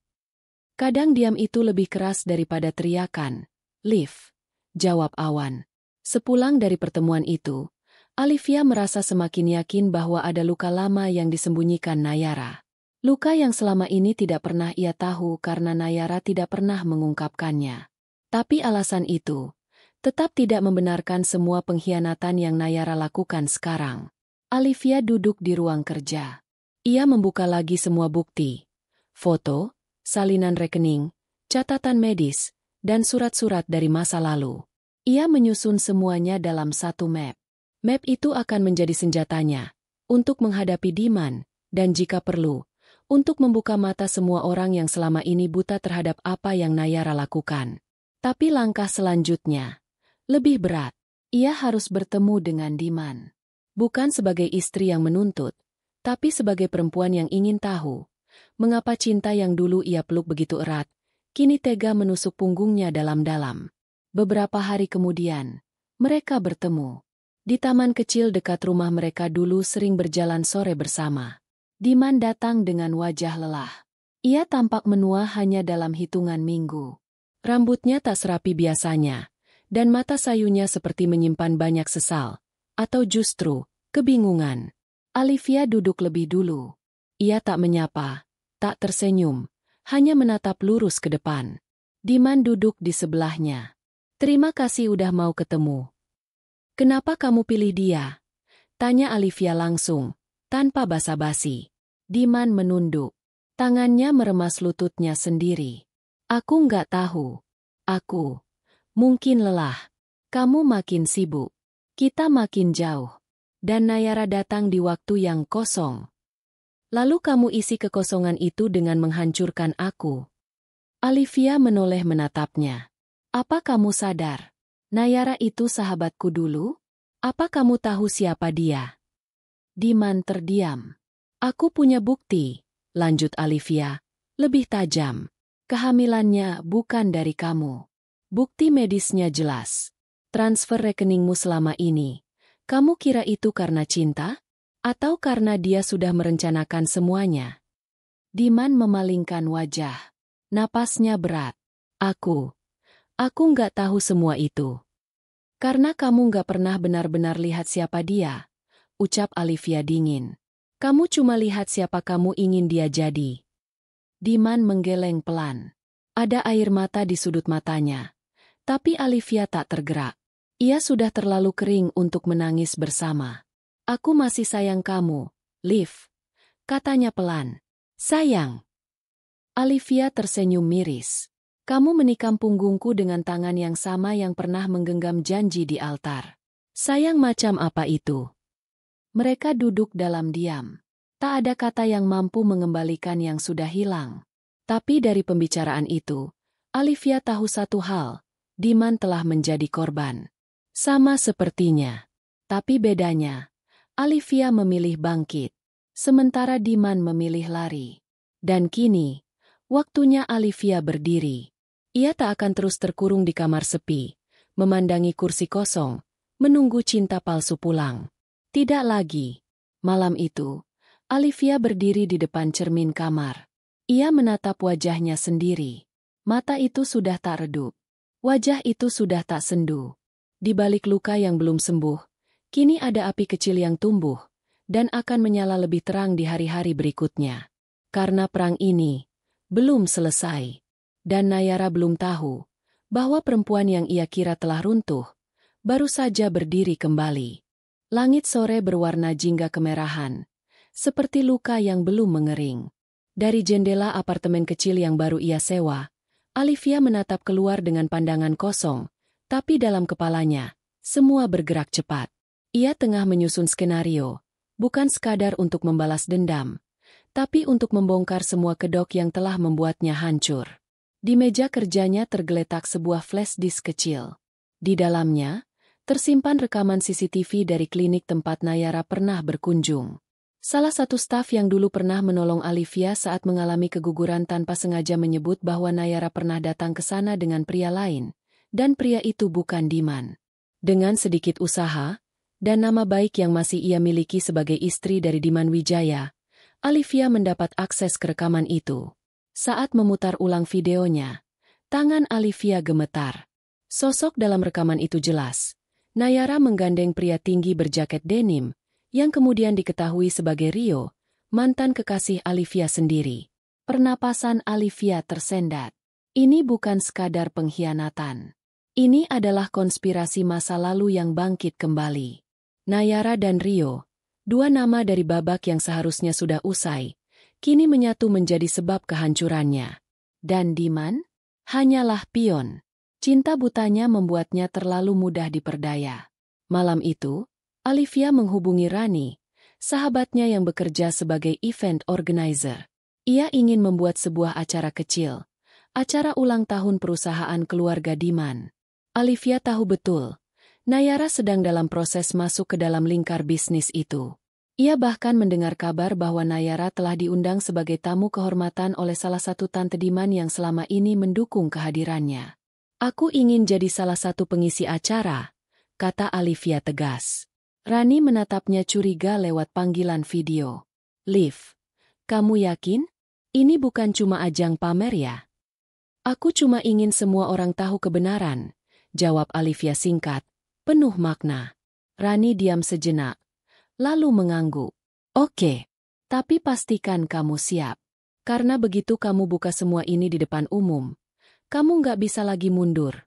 Kadang diam itu lebih keras daripada teriakan. Liv, jawab Awan. Sepulang dari pertemuan itu, Olivia merasa semakin yakin bahwa ada luka lama yang disembunyikan Nayara. Luka yang selama ini tidak pernah ia tahu karena Nayara tidak pernah mengungkapkannya. Tapi alasan itu tetap tidak membenarkan semua pengkhianatan yang Nayara lakukan sekarang. Olivia duduk di ruang kerja. Ia membuka lagi semua bukti. Foto, salinan rekening, catatan medis, dan surat-surat dari masa lalu. Ia menyusun semuanya dalam satu map. Map itu akan menjadi senjatanya untuk menghadapi Diman, dan jika perlu, untuk membuka mata semua orang yang selama ini buta terhadap apa yang Nayara lakukan. Tapi langkah selanjutnya lebih berat. Ia harus bertemu dengan Diman. Bukan sebagai istri yang menuntut, tapi sebagai perempuan yang ingin tahu mengapa cinta yang dulu ia peluk begitu erat, kini tega menusuk punggungnya dalam-dalam. Beberapa hari kemudian, mereka bertemu. Di taman kecil dekat rumah mereka dulu sering berjalan sore bersama. Diman datang dengan wajah lelah. Ia tampak menua hanya dalam hitungan minggu. Rambutnya tak serapi biasanya, dan mata sayunya seperti menyimpan banyak sesal. Atau justru, kebingungan. Olivia duduk lebih dulu. Ia tak menyapa, tak tersenyum, hanya menatap lurus ke depan. Diman duduk di sebelahnya. Terima kasih udah mau ketemu. Kenapa kamu pilih dia? Tanya Olivia langsung, tanpa basa-basi. Diman menunduk. Tangannya meremas lututnya sendiri. Aku nggak tahu. Aku mungkin lelah. Kamu makin sibuk. Kita makin jauh. Dan Nayara datang di waktu yang kosong. Lalu kamu isi kekosongan itu dengan menghancurkan aku. Olivia menoleh menatapnya. Apa kamu sadar? Nayara itu sahabatku dulu? Apa kamu tahu siapa dia? Diman terdiam. Aku punya bukti, lanjut Olivia, lebih tajam. Kehamilannya bukan dari kamu. Bukti medisnya jelas. Transfer rekeningmu selama ini. Kamu kira itu karena cinta? Atau karena dia sudah merencanakan semuanya? Diman memalingkan wajah. Napasnya berat. Aku nggak tahu semua itu. Karena kamu nggak pernah benar-benar lihat siapa dia, ucap Olivia dingin. Kamu cuma lihat siapa kamu ingin dia jadi. Diman menggeleng pelan. Ada air mata di sudut matanya. Tapi Olivia tak tergerak. Ia sudah terlalu kering untuk menangis bersama. Aku masih sayang kamu, Liv. Katanya pelan. Sayang. Olivia tersenyum miris. Kamu menikam punggungku dengan tangan yang sama yang pernah menggenggam janji di altar. Sayang macam apa itu? Mereka duduk dalam diam. Tak ada kata yang mampu mengembalikan yang sudah hilang. Tapi dari pembicaraan itu, Olivia tahu satu hal. Diman telah menjadi korban. Sama sepertinya. Tapi bedanya, Olivia memilih bangkit. Sementara Diman memilih lari. Dan kini, waktunya Olivia berdiri. Ia tak akan terus terkurung di kamar sepi, memandangi kursi kosong, menunggu cinta palsu pulang. Tidak lagi. Malam itu, Olivia berdiri di depan cermin kamar. Ia menatap wajahnya sendiri. Mata itu sudah tak redup. Wajah itu sudah tak sendu. Di balik luka yang belum sembuh, kini ada api kecil yang tumbuh, dan akan menyala lebih terang di hari-hari berikutnya. Karena perang ini belum selesai. Dan Nayara belum tahu bahwa perempuan yang ia kira telah runtuh, baru saja berdiri kembali. Langit sore berwarna jingga kemerahan, seperti luka yang belum mengering. Dari jendela apartemen kecil yang baru ia sewa, Olivia menatap keluar dengan pandangan kosong, tapi dalam kepalanya, semua bergerak cepat. Ia tengah menyusun skenario, Bukan sekadar untuk membalas dendam, tapi untuk membongkar semua kedok yang telah membuatnya hancur. Di meja kerjanya tergeletak sebuah flash disk kecil. Di dalamnya, tersimpan rekaman CCTV dari klinik tempat Nayara pernah berkunjung. Salah satu staf yang dulu pernah menolong Alivia saat mengalami keguguran tanpa sengaja menyebut bahwa Nayara pernah datang ke sana dengan pria lain, dan pria itu bukan Diman. Dengan sedikit usaha, dan nama baik yang masih ia miliki sebagai istri dari Diman Wijaya, Alivia mendapat akses ke rekaman itu. Saat memutar ulang videonya, tangan Alivia gemetar. Sosok dalam rekaman itu jelas. Nayara menggandeng pria tinggi berjaket denim, yang kemudian diketahui sebagai Rio, mantan kekasih Alivia sendiri. Pernapasan Alivia tersendat. Ini bukan sekadar pengkhianatan. Ini adalah konspirasi masa lalu yang bangkit kembali. Nayara dan Rio, dua nama dari babak yang seharusnya sudah usai, kini menyatu menjadi sebab kehancurannya. Dan Diman? Hanyalah pion. Cinta butanya membuatnya terlalu mudah diperdaya. Malam itu, Alivia menghubungi Rani, sahabatnya yang bekerja sebagai event organizer. Ia ingin membuat sebuah acara kecil, acara ulang tahun perusahaan keluarga Diman. Alivia tahu betul, Nayara sedang dalam proses masuk ke dalam lingkar bisnis itu. Ia bahkan mendengar kabar bahwa Nayara telah diundang sebagai tamu kehormatan oleh salah satu tante Diman yang selama ini mendukung kehadirannya. Aku ingin jadi salah satu pengisi acara, kata Alivia tegas. Rani menatapnya curiga lewat panggilan video. Liv, kamu yakin? Ini bukan cuma ajang pamer ya? Aku cuma ingin semua orang tahu kebenaran, jawab Alivia singkat, penuh makna. Rani diam sejenak, lalu mengangguk. Oke, tapi pastikan kamu siap. Karena begitu kamu buka semua ini di depan umum, kamu nggak bisa lagi mundur.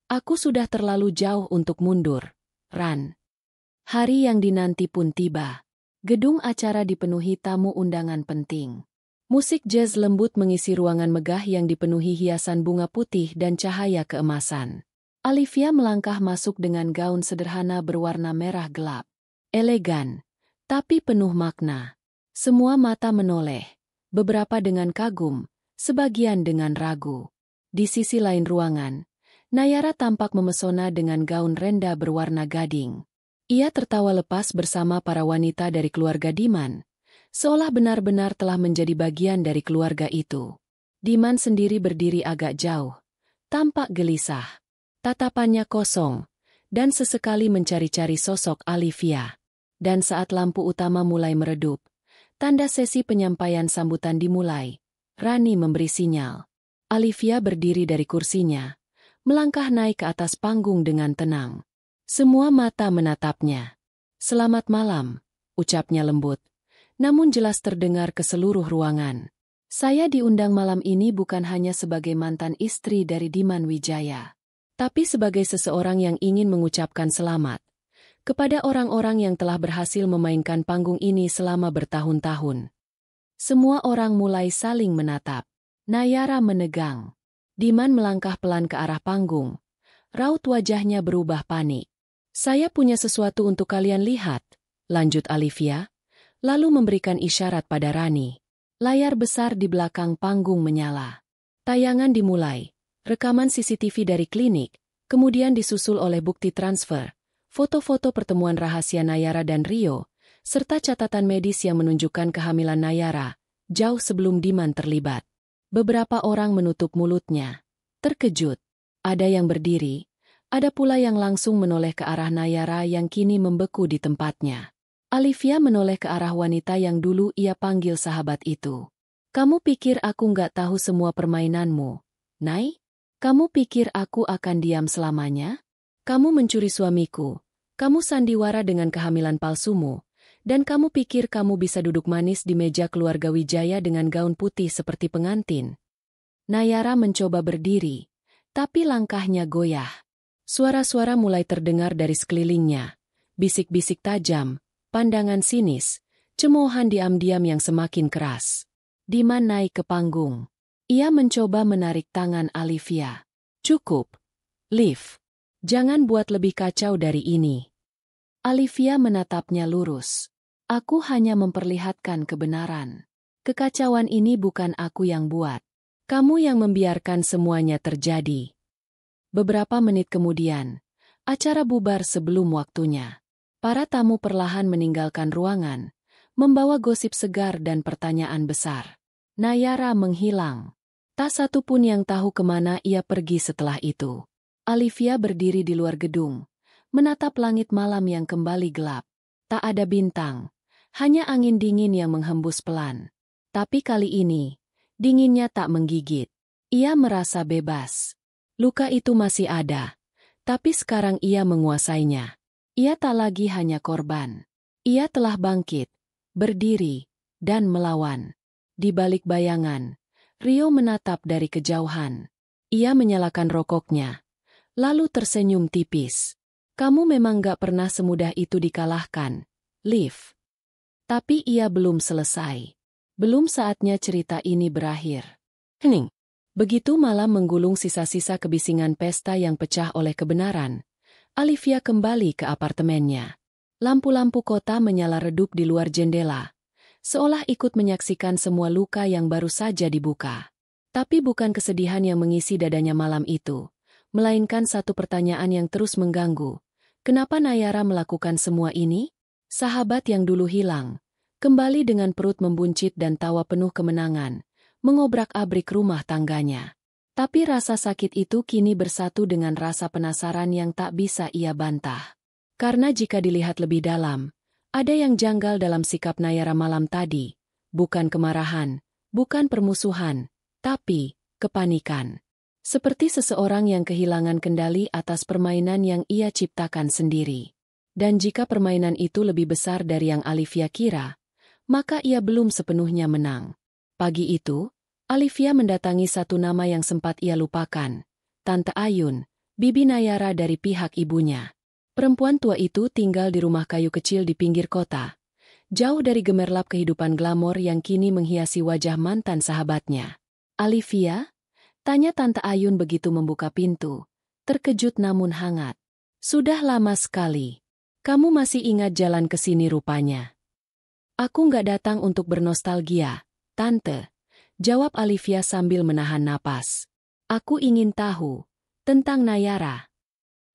Aku sudah terlalu jauh untuk mundur, Ran. Hari yang dinanti pun tiba. Gedung acara dipenuhi tamu undangan penting. Musik jazz lembut mengisi ruangan megah yang dipenuhi hiasan bunga putih dan cahaya keemasan. Alivia melangkah masuk dengan gaun sederhana berwarna merah gelap. Elegan, tapi penuh makna. Semua mata menoleh, beberapa dengan kagum, sebagian dengan ragu. Di sisi lain ruangan, Nayara tampak memesona dengan gaun renda berwarna gading. Ia tertawa lepas bersama para wanita dari keluarga Diman, seolah benar-benar telah menjadi bagian dari keluarga itu. Diman sendiri berdiri agak jauh, tampak gelisah. Tatapannya kosong, dan sesekali mencari-cari sosok Alivia. Dan saat lampu utama mulai meredup, tanda sesi penyampaian sambutan dimulai, Rani memberi sinyal. Alivia berdiri dari kursinya, melangkah naik ke atas panggung dengan tenang. Semua mata menatapnya. Selamat malam, ucapnya lembut, namun jelas terdengar ke seluruh ruangan. Saya diundang malam ini bukan hanya sebagai mantan istri dari Diman Wijaya, tapi sebagai seseorang yang ingin mengucapkan selamat kepada orang-orang yang telah berhasil memainkan panggung ini selama bertahun-tahun. Semua orang mulai saling menatap. Nayara menegang. Diman melangkah pelan ke arah panggung. Raut wajahnya berubah panik. Saya punya sesuatu untuk kalian lihat, lanjut Alivia, lalu memberikan isyarat pada Rani. Layar besar di belakang panggung menyala. Tayangan dimulai. Rekaman CCTV dari klinik, kemudian disusul oleh bukti transfer, foto-foto pertemuan rahasia Nayara dan Rio, serta catatan medis yang menunjukkan kehamilan Nayara, jauh sebelum Diman terlibat. Beberapa orang menutup mulutnya. Terkejut. Ada yang berdiri, ada pula yang langsung menoleh ke arah Nayara yang kini membeku di tempatnya. Alivia menoleh ke arah wanita yang dulu ia panggil sahabat itu. Kamu pikir aku nggak tahu semua permainanmu, Nay? Kamu pikir aku akan diam selamanya? Kamu mencuri suamiku, kamu sandiwara dengan kehamilan palsumu, dan kamu pikir kamu bisa duduk manis di meja keluarga Wijaya dengan gaun putih seperti pengantin. Nayara mencoba berdiri, tapi langkahnya goyah. Suara-suara mulai terdengar dari sekelilingnya, bisik-bisik tajam, pandangan sinis, cemoohan diam-diam yang semakin keras. Diman naik ke panggung. Ia mencoba menarik tangan Alivia. Cukup, Liv. Jangan buat lebih kacau dari ini. Alivia menatapnya lurus. Aku hanya memperlihatkan kebenaran. Kekacauan ini bukan aku yang buat. Kamu yang membiarkan semuanya terjadi. Beberapa menit kemudian, acara bubar sebelum waktunya. Para tamu perlahan meninggalkan ruangan, membawa gosip segar dan pertanyaan besar. Nayara menghilang. Tak satu pun yang tahu kemana ia pergi setelah itu. Olivia berdiri di luar gedung, menatap langit malam yang kembali gelap. Tak ada bintang, hanya angin dingin yang menghembus pelan. Tapi kali ini, dinginnya tak menggigit. Ia merasa bebas. Luka itu masih ada, tapi sekarang ia menguasainya. Ia tak lagi hanya korban. Ia telah bangkit, berdiri, dan melawan. Di balik bayangan, Rio menatap dari kejauhan. Ia menyalakan rokoknya, lalu tersenyum tipis. Kamu memang gak pernah semudah itu dikalahkan, Liv. Tapi ia belum selesai. Belum saatnya cerita ini berakhir. Hening. Begitu malam menggulung sisa-sisa kebisingan pesta yang pecah oleh kebenaran, Olivia kembali ke apartemennya. Lampu-lampu kota menyala redup di luar jendela, seolah ikut menyaksikan semua luka yang baru saja dibuka. Tapi bukan kesedihan yang mengisi dadanya malam itu, melainkan satu pertanyaan yang terus mengganggu. Kenapa Nayara melakukan semua ini? Sahabat yang dulu hilang, kembali dengan perut membuncit dan tawa penuh kemenangan, mengobrak-abrik rumah tangganya. Tapi rasa sakit itu kini bersatu dengan rasa penasaran yang tak bisa ia bantah. Karena jika dilihat lebih dalam, ada yang janggal dalam sikap Nayara malam tadi. Bukan kemarahan, bukan permusuhan, tapi kepanikan. Seperti seseorang yang kehilangan kendali atas permainan yang ia ciptakan sendiri. Dan jika permainan itu lebih besar dari yang Olivia kira, maka ia belum sepenuhnya menang. Pagi itu, Olivia mendatangi satu nama yang sempat ia lupakan. Tante Ayun, bibi Nayara dari pihak ibunya. Perempuan tua itu tinggal di rumah kayu kecil di pinggir kota. Jauh dari gemerlap kehidupan glamor yang kini menghiasi wajah mantan sahabatnya. Olivia? Tanya Tante Ayun begitu membuka pintu. Terkejut namun hangat. Sudah lama sekali. Kamu masih ingat jalan ke sini rupanya. Aku nggak datang untuk bernostalgia, Tante. Jawab Olivia sambil menahan napas. Aku ingin tahu tentang Nayara.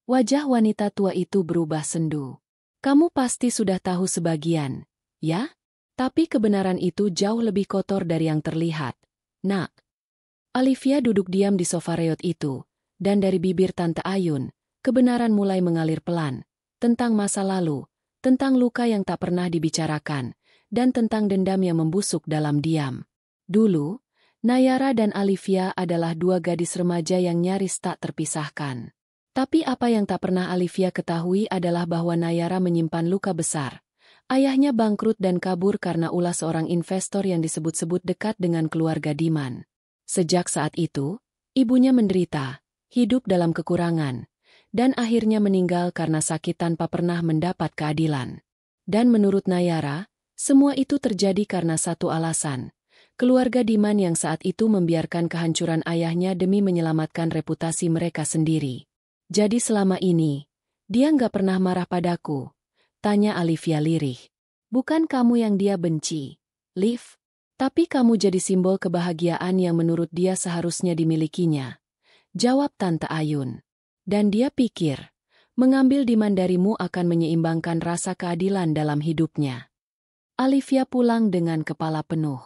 Wajah wanita tua itu berubah sendu. Kamu pasti sudah tahu sebagian, ya? Tapi kebenaran itu jauh lebih kotor dari yang terlihat, Nak. Olivia duduk diam di sofa reot itu, dan dari bibir Tante Ayun, kebenaran mulai mengalir pelan, tentang masa lalu, tentang luka yang tak pernah dibicarakan, dan tentang dendam yang membusuk dalam diam. Dulu, Nayara dan Olivia adalah dua gadis remaja yang nyaris tak terpisahkan. Tapi apa yang tak pernah Olivia ketahui adalah bahwa Nayara menyimpan luka besar. Ayahnya bangkrut dan kabur karena ulah seorang investor yang disebut-sebut dekat dengan keluarga Diman. Sejak saat itu, ibunya menderita, hidup dalam kekurangan, dan akhirnya meninggal karena sakit tanpa pernah mendapat keadilan. Dan menurut Nayara, semua itu terjadi karena satu alasan. Keluarga Diman yang saat itu membiarkan kehancuran ayahnya demi menyelamatkan reputasi mereka sendiri. Jadi selama ini, dia nggak pernah marah padaku? Tanya Olivia lirih. Bukan kamu yang dia benci, Liv. Tapi kamu jadi simbol kebahagiaan yang menurut dia seharusnya dimilikinya. Jawab Tante Ayun. Dan dia pikir, mengambil Diman darimu akan menyeimbangkan rasa keadilan dalam hidupnya. Olivia pulang dengan kepala penuh.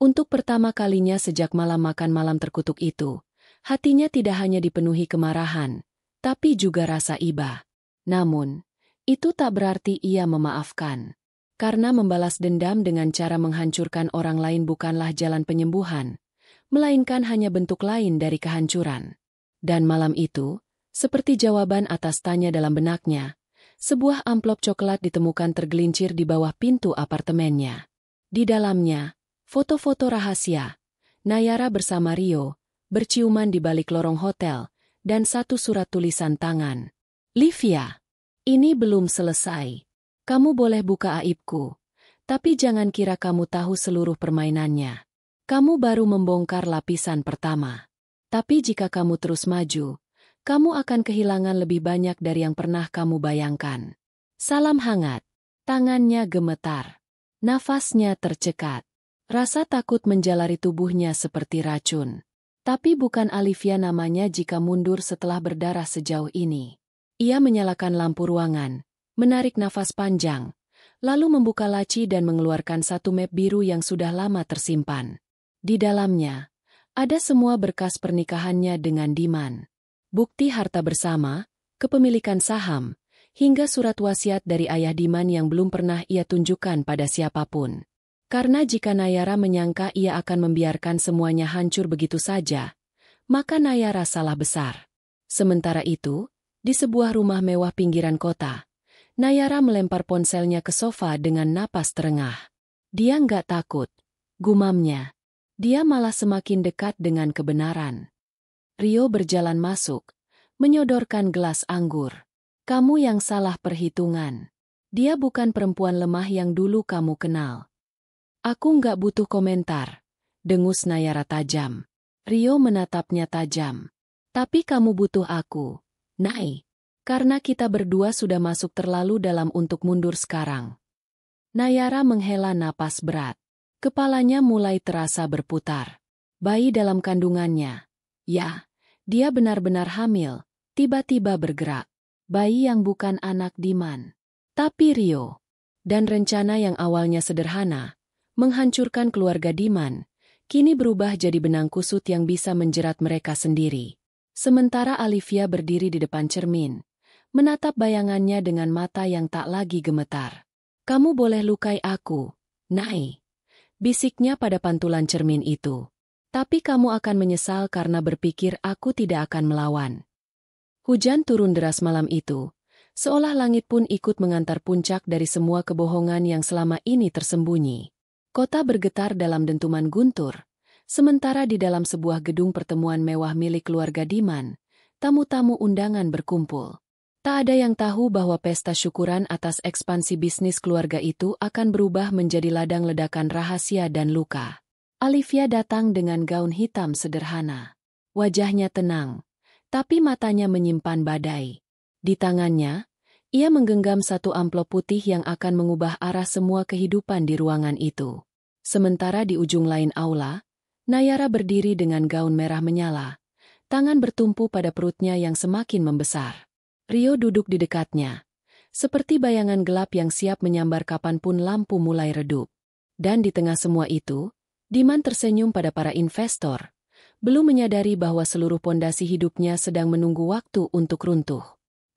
Untuk pertama kalinya sejak malam makan malam terkutuk itu, hatinya tidak hanya dipenuhi kemarahan, tapi juga rasa iba. Namun, itu tak berarti ia memaafkan. Karena membalas dendam dengan cara menghancurkan orang lain bukanlah jalan penyembuhan, melainkan hanya bentuk lain dari kehancuran. Dan malam itu, seperti jawaban atas tanya dalam benaknya, sebuah amplop coklat ditemukan tergelincir di bawah pintu apartemennya. Di dalamnya, foto-foto rahasia, Nayara bersama Rio, berciuman di balik lorong hotel, dan satu surat tulisan tangan. Livia, ini belum selesai. Kamu boleh buka aibku, tapi jangan kira kamu tahu seluruh permainannya. Kamu baru membongkar lapisan pertama. Tapi jika kamu terus maju, kamu akan kehilangan lebih banyak dari yang pernah kamu bayangkan. Salam hangat. Tangannya gemetar. Nafasnya tercekat. Rasa takut menjalari tubuhnya seperti racun. Tapi bukan Olivia namanya jika mundur setelah berdarah sejauh ini. Ia menyalakan lampu ruangan, menarik nafas panjang, lalu membuka laci dan mengeluarkan satu map biru yang sudah lama tersimpan. Di dalamnya, ada semua berkas pernikahannya dengan Diman. Bukti harta bersama, kepemilikan saham, hingga surat wasiat dari ayah Diman yang belum pernah ia tunjukkan pada siapapun. Karena jika Nayara menyangka ia akan membiarkan semuanya hancur begitu saja, maka Nayara salah besar. Sementara itu, di sebuah rumah mewah pinggiran kota, Nayara melempar ponselnya ke sofa dengan napas terengah. Dia nggak takut, gumamnya. Dia malah semakin dekat dengan kebenaran. Rio berjalan masuk, menyodorkan gelas anggur. Kamu yang salah perhitungan. Dia bukan perempuan lemah yang dulu kamu kenal. Aku nggak butuh komentar, dengus Nayara tajam. Rio menatapnya tajam. Tapi kamu butuh aku, Nay. Karena kita berdua sudah masuk terlalu dalam untuk mundur sekarang. Nayara menghela napas berat. Kepalanya mulai terasa berputar. Bayi dalam kandungannya. Ya, dia benar-benar hamil, tiba-tiba bergerak. Bayi yang bukan anak Diman. Tapi Rio. Dan rencana yang awalnya sederhana, menghancurkan keluarga Diman, kini berubah jadi benang kusut yang bisa menjerat mereka sendiri. Sementara Olivia berdiri di depan cermin, menatap bayangannya dengan mata yang tak lagi gemetar. Kamu boleh lukai aku, Nay. Bisiknya pada pantulan cermin itu. Tapi kamu akan menyesal karena berpikir aku tidak akan melawan. Hujan turun deras malam itu, seolah langit pun ikut mengantar puncak dari semua kebohongan yang selama ini tersembunyi. Kota bergetar dalam dentuman guntur, sementara di dalam sebuah gedung pertemuan mewah milik keluarga Diman, tamu-tamu undangan berkumpul. Tak ada yang tahu bahwa pesta syukuran atas ekspansi bisnis keluarga itu akan berubah menjadi ladang ledakan rahasia dan luka. Olivia datang dengan gaun hitam sederhana. Wajahnya tenang, tapi matanya menyimpan badai. Di tangannya, ia menggenggam satu amplop putih yang akan mengubah arah semua kehidupan di ruangan itu. Sementara di ujung lain aula, Nayara berdiri dengan gaun merah menyala, tangan bertumpu pada perutnya yang semakin membesar. Rio duduk di dekatnya, seperti bayangan gelap yang siap menyambar kapanpun lampu mulai redup. Dan di tengah semua itu, Diman tersenyum pada para investor, belum menyadari bahwa seluruh pondasi hidupnya sedang menunggu waktu untuk runtuh.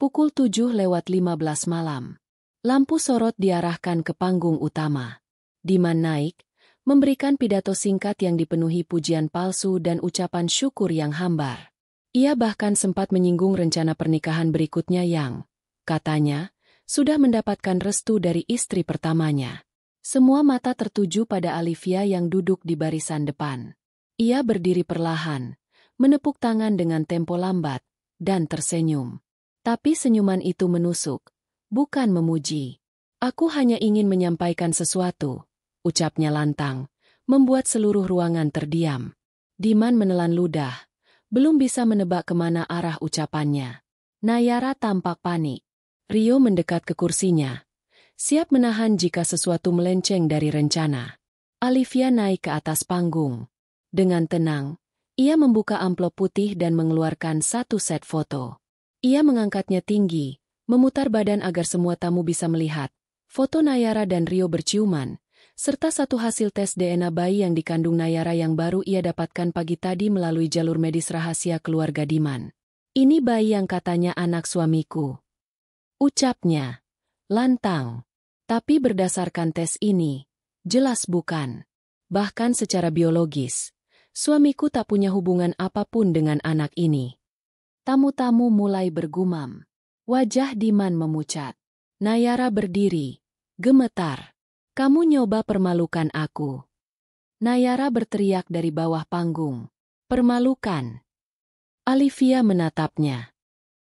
Pukul 7:15 malam. Lampu sorot diarahkan ke panggung utama. Diman naik, memberikan pidato singkat yang dipenuhi pujian palsu dan ucapan syukur yang hambar. Ia bahkan sempat menyinggung rencana pernikahan berikutnya yang, katanya, sudah mendapatkan restu dari istri pertamanya. Semua mata tertuju pada Olivia yang duduk di barisan depan. Ia berdiri perlahan, menepuk tangan dengan tempo lambat, dan tersenyum. Tapi senyuman itu menusuk, bukan memuji. Aku hanya ingin menyampaikan sesuatu, ucapnya lantang, membuat seluruh ruangan terdiam. Diman menelan ludah, belum bisa menebak kemana arah ucapannya. Nayara tampak panik. Rio mendekat ke kursinya, siap menahan jika sesuatu melenceng dari rencana. Olivia naik ke atas panggung. Dengan tenang, ia membuka amplop putih dan mengeluarkan satu set foto. Ia mengangkatnya tinggi, memutar badan agar semua tamu bisa melihat. Foto Nayara dan Rio berciuman, serta satu hasil tes DNA bayi yang dikandung Nayara yang baru ia dapatkan pagi tadi melalui jalur medis rahasia keluarga Diman. Ini bayi yang katanya anak suamiku, ucapnya, lantang. Tapi berdasarkan tes ini, jelas bukan. Bahkan secara biologis, suamiku tak punya hubungan apapun dengan anak ini. Tamu-tamu mulai bergumam. Wajah Diman memucat. Nayara berdiri, gemetar. Kamu nyoba permalukan aku. Nayara berteriak dari bawah panggung. Permalukan. Olivia menatapnya.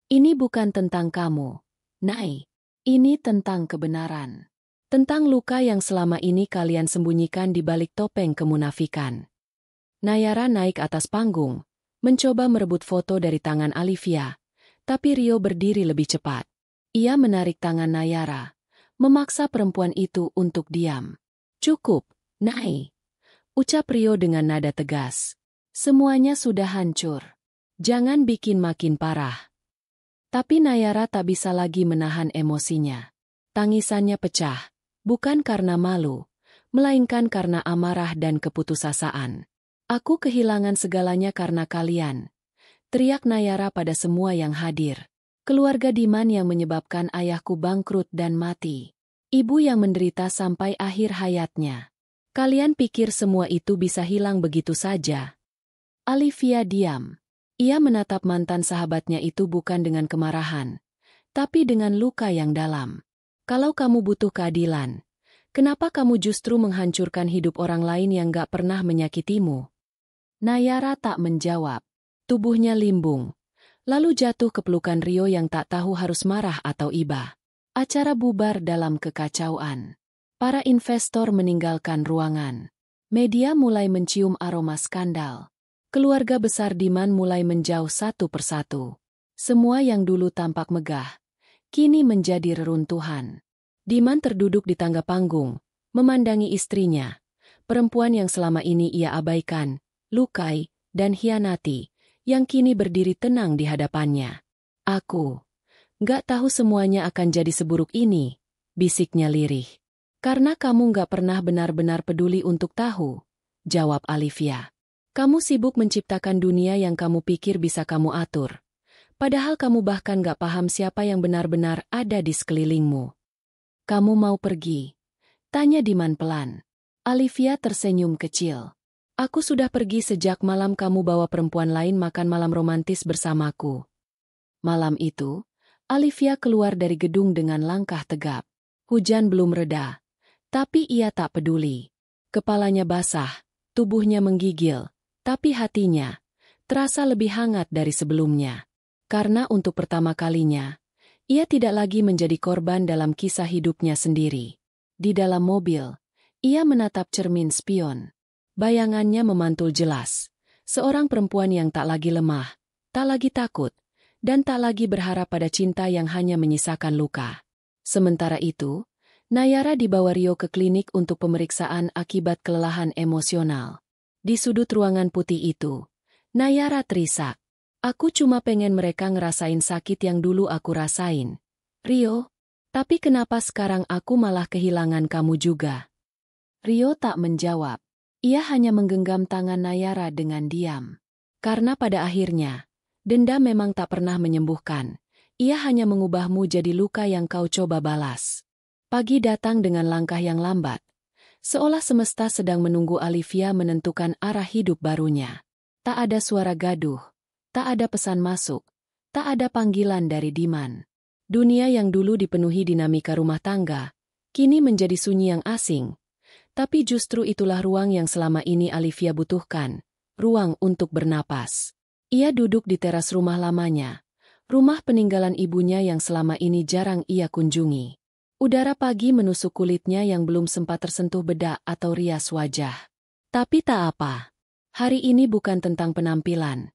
Ini bukan tentang kamu, Nay. Ini tentang kebenaran. Tentang luka yang selama ini kalian sembunyikan di balik topeng kemunafikan. Nayara naik atas panggung, mencoba merebut foto dari tangan Olivia, tapi Rio berdiri lebih cepat. Ia menarik tangan Nayara, memaksa perempuan itu untuk diam. Cukup, Nai. Ucap Rio dengan nada tegas. Semuanya sudah hancur. Jangan bikin makin parah. Tapi Nayara tak bisa lagi menahan emosinya. Tangisannya pecah, bukan karena malu, melainkan karena amarah dan keputusasaan. Aku kehilangan segalanya karena kalian. Teriak Nayara pada semua yang hadir. Keluarga Diman yang menyebabkan ayahku bangkrut dan mati. Ibu yang menderita sampai akhir hayatnya. Kalian pikir semua itu bisa hilang begitu saja? Alivia diam. Ia menatap mantan sahabatnya itu bukan dengan kemarahan, tapi dengan luka yang dalam. Kalau kamu butuh keadilan, kenapa kamu justru menghancurkan hidup orang lain yang gak pernah menyakitimu? Nayara tak menjawab. Tubuhnya limbung. Lalu jatuh ke pelukan Rio yang tak tahu harus marah atau iba. Acara bubar dalam kekacauan. Para investor meninggalkan ruangan. Media mulai mencium aroma skandal. Keluarga besar Diman mulai menjauh satu persatu. Semua yang dulu tampak megah, kini menjadi reruntuhan. Diman terduduk di tangga panggung, memandangi istrinya. Perempuan yang selama ini ia abaikan, lukai, dan hianati, yang kini berdiri tenang di hadapannya. Aku gak tahu semuanya akan jadi seburuk ini, bisiknya lirih. Karena kamu gak pernah benar-benar peduli untuk tahu, jawab Alivia. Kamu sibuk menciptakan dunia yang kamu pikir bisa kamu atur. Padahal kamu bahkan gak paham siapa yang benar-benar ada di sekelilingmu. Kamu mau pergi? Tanya Diman pelan. Alivia tersenyum kecil. Aku sudah pergi sejak malam kamu bawa perempuan lain makan malam romantis bersamaku. Malam itu, Alivia keluar dari gedung dengan langkah tegap. Hujan belum reda, tapi ia tak peduli. Kepalanya basah, tubuhnya menggigil, tapi hatinya terasa lebih hangat dari sebelumnya. Karena untuk pertama kalinya, ia tidak lagi menjadi korban dalam kisah hidupnya sendiri. Di dalam mobil, ia menatap cermin spion. Bayangannya memantul jelas. Seorang perempuan yang tak lagi lemah, tak lagi takut, dan tak lagi berharap pada cinta yang hanya menyisakan luka. Sementara itu, Nayara dibawa Rio ke klinik untuk pemeriksaan akibat kelelahan emosional. Di sudut ruangan putih itu, Nayara terisak. Aku cuma pengen mereka ngerasain sakit yang dulu aku rasain. Rio, tapi kenapa sekarang aku malah kehilangan kamu juga? Rio tak menjawab. Ia hanya menggenggam tangan Nayara dengan diam. Karena pada akhirnya, dendam memang tak pernah menyembuhkan. Ia hanya mengubahmu jadi luka yang kau coba balas. Pagi datang dengan langkah yang lambat. Seolah semesta sedang menunggu Alivia menentukan arah hidup barunya. Tak ada suara gaduh. Tak ada pesan masuk, tak ada panggilan dari Diman. Dunia yang dulu dipenuhi dinamika rumah tangga, kini menjadi sunyi yang asing. Tapi justru itulah ruang yang selama ini Alivia butuhkan, ruang untuk bernapas. Ia duduk di teras rumah lamanya, rumah peninggalan ibunya yang selama ini jarang ia kunjungi. Udara pagi menusuk kulitnya yang belum sempat tersentuh bedak atau rias wajah. Tapi tak apa. Hari ini bukan tentang penampilan,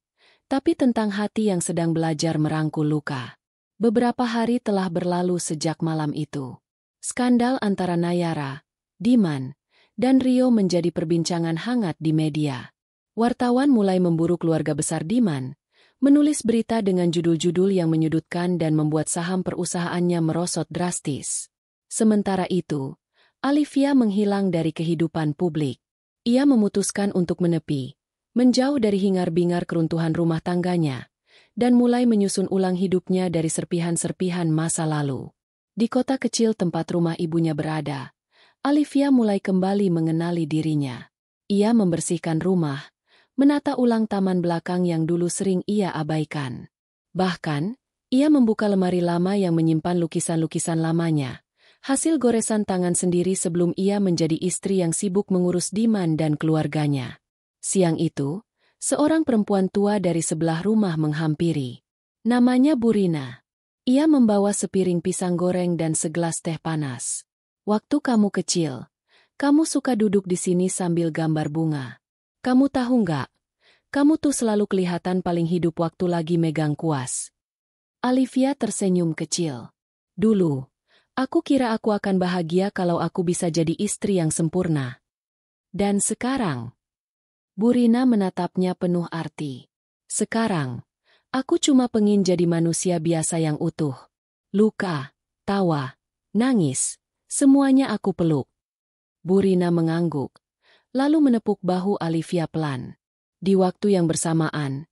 tapi tentang hati yang sedang belajar merangkul luka. Beberapa hari telah berlalu sejak malam itu. Skandal antara Nayara, Diman, dan Rio menjadi perbincangan hangat di media. Wartawan mulai memburu keluarga besar Diman, menulis berita dengan judul-judul yang menyudutkan dan membuat saham perusahaannya merosot drastis. Sementara itu, Alivia menghilang dari kehidupan publik. Ia memutuskan untuk menepi, menjauh dari hingar-bingar keruntuhan rumah tangganya, dan mulai menyusun ulang hidupnya dari serpihan-serpihan masa lalu. Di kota kecil tempat rumah ibunya berada, Alivia mulai kembali mengenali dirinya. Ia membersihkan rumah, menata ulang taman belakang yang dulu sering ia abaikan. Bahkan, ia membuka lemari lama yang menyimpan lukisan-lukisan lamanya, hasil goresan tangan sendiri sebelum ia menjadi istri yang sibuk mengurus Diman dan keluarganya. Siang itu, seorang perempuan tua dari sebelah rumah menghampiri. Namanya Burina. Ia membawa sepiring pisang goreng dan segelas teh panas. Waktu kamu kecil, kamu suka duduk di sini sambil gambar bunga. Kamu tahu nggak? Kamu tuh selalu kelihatan paling hidup waktu lagi megang kuas. Alivia tersenyum kecil. Dulu, Aku kira aku akan bahagia kalau aku bisa jadi istri yang sempurna. Dan sekarang, Bu Rina menatapnya penuh arti. Sekarang, aku cuma pengin jadi manusia biasa yang utuh. Luka, tawa, nangis, semuanya aku peluk. Bu Rina mengangguk, lalu menepuk bahu Alivia pelan. Di waktu yang bersamaan,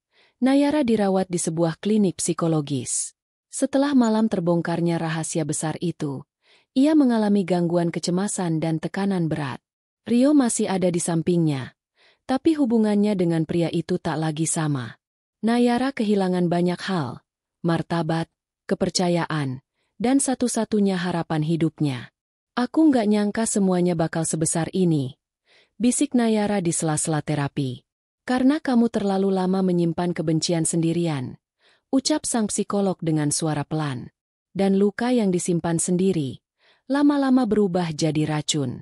Nayara dirawat di sebuah klinik psikologis. Setelah malam terbongkarnya rahasia besar itu, ia mengalami gangguan kecemasan dan tekanan berat. Rio masih ada di sampingnya, tapi hubungannya dengan pria itu tak lagi sama. Nayara kehilangan banyak hal, martabat, kepercayaan, dan satu-satunya harapan hidupnya. Aku nggak nyangka semuanya bakal sebesar ini, bisik Nayara di sela-sela terapi. Karena kamu terlalu lama menyimpan kebencian sendirian, ucap sang psikolog dengan suara pelan. Dan luka yang disimpan sendiri, lama-lama berubah jadi racun.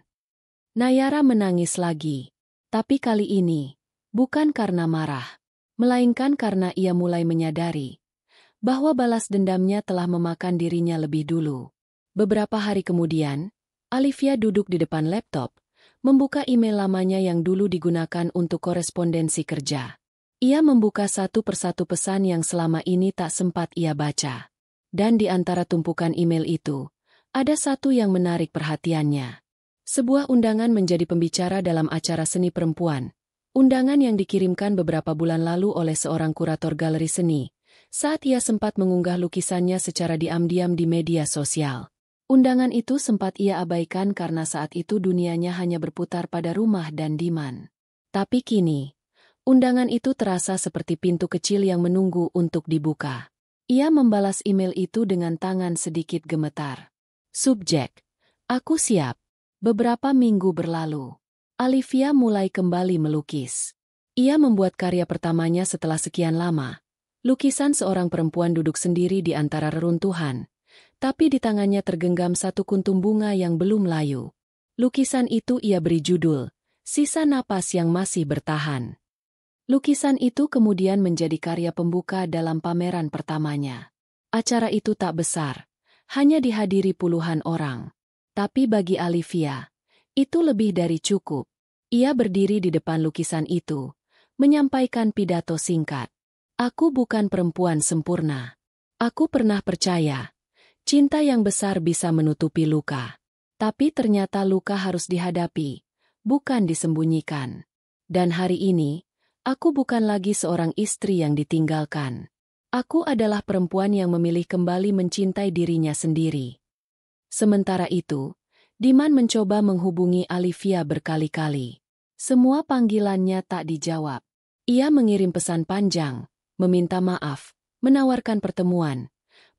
Nayara menangis lagi, tapi kali ini, bukan karena marah, melainkan karena ia mulai menyadari bahwa balas dendamnya telah memakan dirinya lebih dulu. Beberapa hari kemudian, Alivia duduk di depan laptop, membuka email lamanya yang dulu digunakan untuk korespondensi kerja. Ia membuka satu persatu pesan yang selama ini tak sempat ia baca. Dan di antara tumpukan email itu, ada satu yang menarik perhatiannya. Sebuah undangan menjadi pembicara dalam acara seni perempuan. Undangan yang dikirimkan beberapa bulan lalu oleh seorang kurator galeri seni, saat ia sempat mengunggah lukisannya secara diam-diam di media sosial. Undangan itu sempat ia abaikan karena saat itu dunianya hanya berputar pada rumah dan Diman. Tapi kini, undangan itu terasa seperti pintu kecil yang menunggu untuk dibuka. Ia membalas email itu dengan tangan sedikit gemetar. Subjek, aku siap. Beberapa minggu berlalu, Alivia mulai kembali melukis. Ia membuat karya pertamanya setelah sekian lama. Lukisan seorang perempuan duduk sendiri di antara reruntuhan. Tapi di tangannya tergenggam satu kuntum bunga yang belum layu. Lukisan itu ia beri judul, Sisa Napas yang Masih Bertahan. Lukisan itu kemudian menjadi karya pembuka dalam pameran pertamanya. Acara itu tak besar, hanya dihadiri puluhan orang. Tapi bagi Alivia, itu lebih dari cukup. Ia berdiri di depan lukisan itu, menyampaikan pidato singkat. Aku bukan perempuan sempurna. Aku pernah percaya cinta yang besar bisa menutupi luka. Tapi ternyata luka harus dihadapi, bukan disembunyikan. Dan hari ini, aku bukan lagi seorang istri yang ditinggalkan. Aku adalah perempuan yang memilih kembali mencintai dirinya sendiri. Sementara itu, Diman mencoba menghubungi Alivia berkali-kali. Semua panggilannya tak dijawab. Ia mengirim pesan panjang, meminta maaf, menawarkan pertemuan,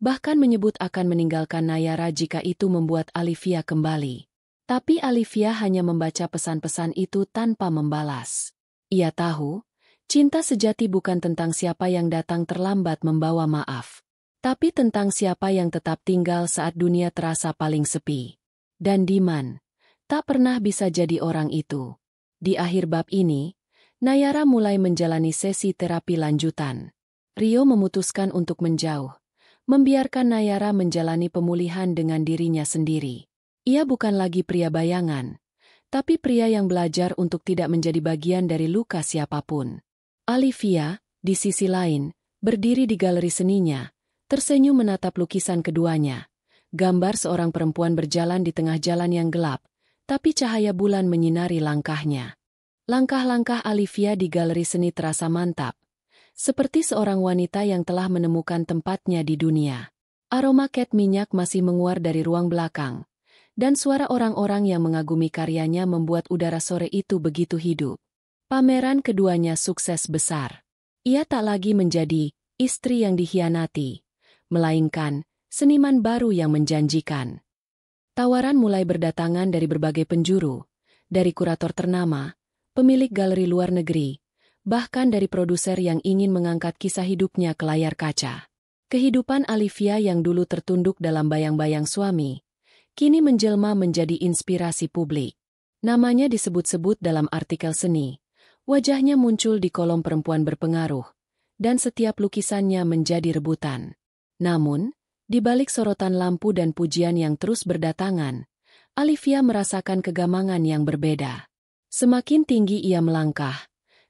bahkan menyebut akan meninggalkan Nayara jika itu membuat Alivia kembali. Tapi Alivia hanya membaca pesan-pesan itu tanpa membalas. Ia tahu, cinta sejati bukan tentang siapa yang datang terlambat membawa maaf, tapi tentang siapa yang tetap tinggal saat dunia terasa paling sepi. Dan Diman tak pernah bisa jadi orang itu. Di akhir bab ini, Nayara mulai menjalani sesi terapi lanjutan. Rio memutuskan untuk menjauh, membiarkan Nayara menjalani pemulihan dengan dirinya sendiri. Ia bukan lagi pria bayangan, tapi pria yang belajar untuk tidak menjadi bagian dari luka siapapun. Alivia, di sisi lain, berdiri di galeri seninya, tersenyum menatap lukisan keduanya. Gambar seorang perempuan berjalan di tengah jalan yang gelap, tapi cahaya bulan menyinari langkahnya. Langkah-langkah Alivia di galeri seni terasa mantap, seperti seorang wanita yang telah menemukan tempatnya di dunia. Aroma cat minyak masih menguar dari ruang belakang, dan suara orang-orang yang mengagumi karyanya membuat udara sore itu begitu hidup. Pameran keduanya sukses besar. Ia tak lagi menjadi istri yang dikhianati, melainkan seniman baru yang menjanjikan. Tawaran mulai berdatangan dari berbagai penjuru, dari kurator ternama, pemilik galeri luar negeri, bahkan dari produser yang ingin mengangkat kisah hidupnya ke layar kaca. Kehidupan Alivia yang dulu tertunduk dalam bayang-bayang suami, kini menjelma menjadi inspirasi publik. Namanya disebut-sebut dalam artikel seni, wajahnya muncul di kolom perempuan berpengaruh, dan setiap lukisannya menjadi rebutan. Namun, Di balik sorotan lampu dan pujian yang terus berdatangan, Alivia merasakan kegamangan yang berbeda. Semakin tinggi ia melangkah,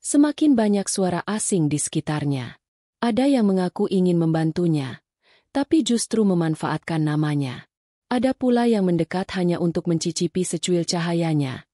semakin banyak suara asing di sekitarnya. Ada yang mengaku ingin membantunya, tapi justru memanfaatkan namanya. Ada pula yang mendekat hanya untuk mencicipi secuil cahayanya,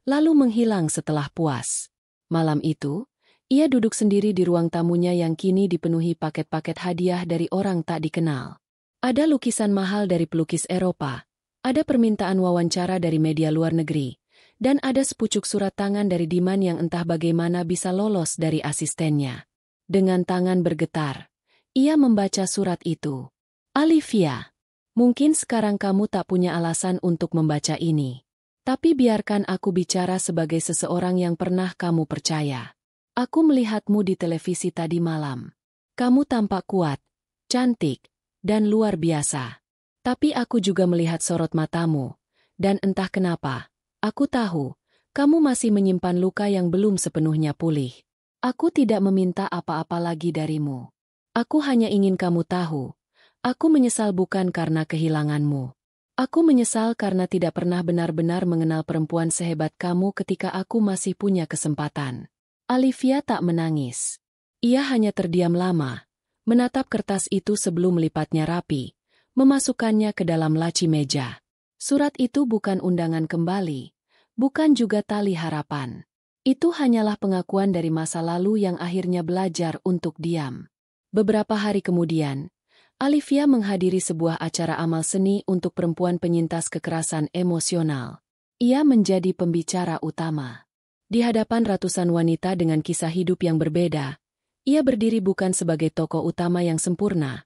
lalu menghilang setelah puas. Malam itu, ia duduk sendiri di ruang tamunya yang kini dipenuhi paket-paket hadiah dari orang tak dikenal. Ada lukisan mahal dari pelukis Eropa, ada permintaan wawancara dari media luar negeri, dan ada sepucuk surat tangan dari Diman yang entah bagaimana bisa lolos dari asistennya. Dengan tangan bergetar, ia membaca surat itu. Alivia, mungkin sekarang kamu tak punya alasan untuk membaca ini. Tapi biarkan aku bicara sebagai seseorang yang pernah kamu percaya. Aku melihatmu di televisi tadi malam. Kamu tampak kuat, cantik, dan luar biasa. Tapi aku juga melihat sorot matamu, dan entah kenapa, aku tahu, kamu masih menyimpan luka yang belum sepenuhnya pulih. Aku tidak meminta apa-apa lagi darimu. Aku hanya ingin kamu tahu, aku menyesal bukan karena kehilanganmu. Aku menyesal karena tidak pernah benar-benar mengenal perempuan sehebat kamu ketika aku masih punya kesempatan. Alivia tak menangis. Ia hanya terdiam lama, menatap kertas itu sebelum melipatnya rapi, memasukkannya ke dalam laci meja. Surat itu bukan undangan kembali, bukan juga tali harapan. Itu hanyalah pengakuan dari masa lalu yang akhirnya belajar untuk diam. Beberapa hari kemudian, Alivia menghadiri sebuah acara amal seni untuk perempuan penyintas kekerasan emosional. Ia menjadi pembicara utama. Di hadapan ratusan wanita dengan kisah hidup yang berbeda, ia berdiri bukan sebagai tokoh utama yang sempurna,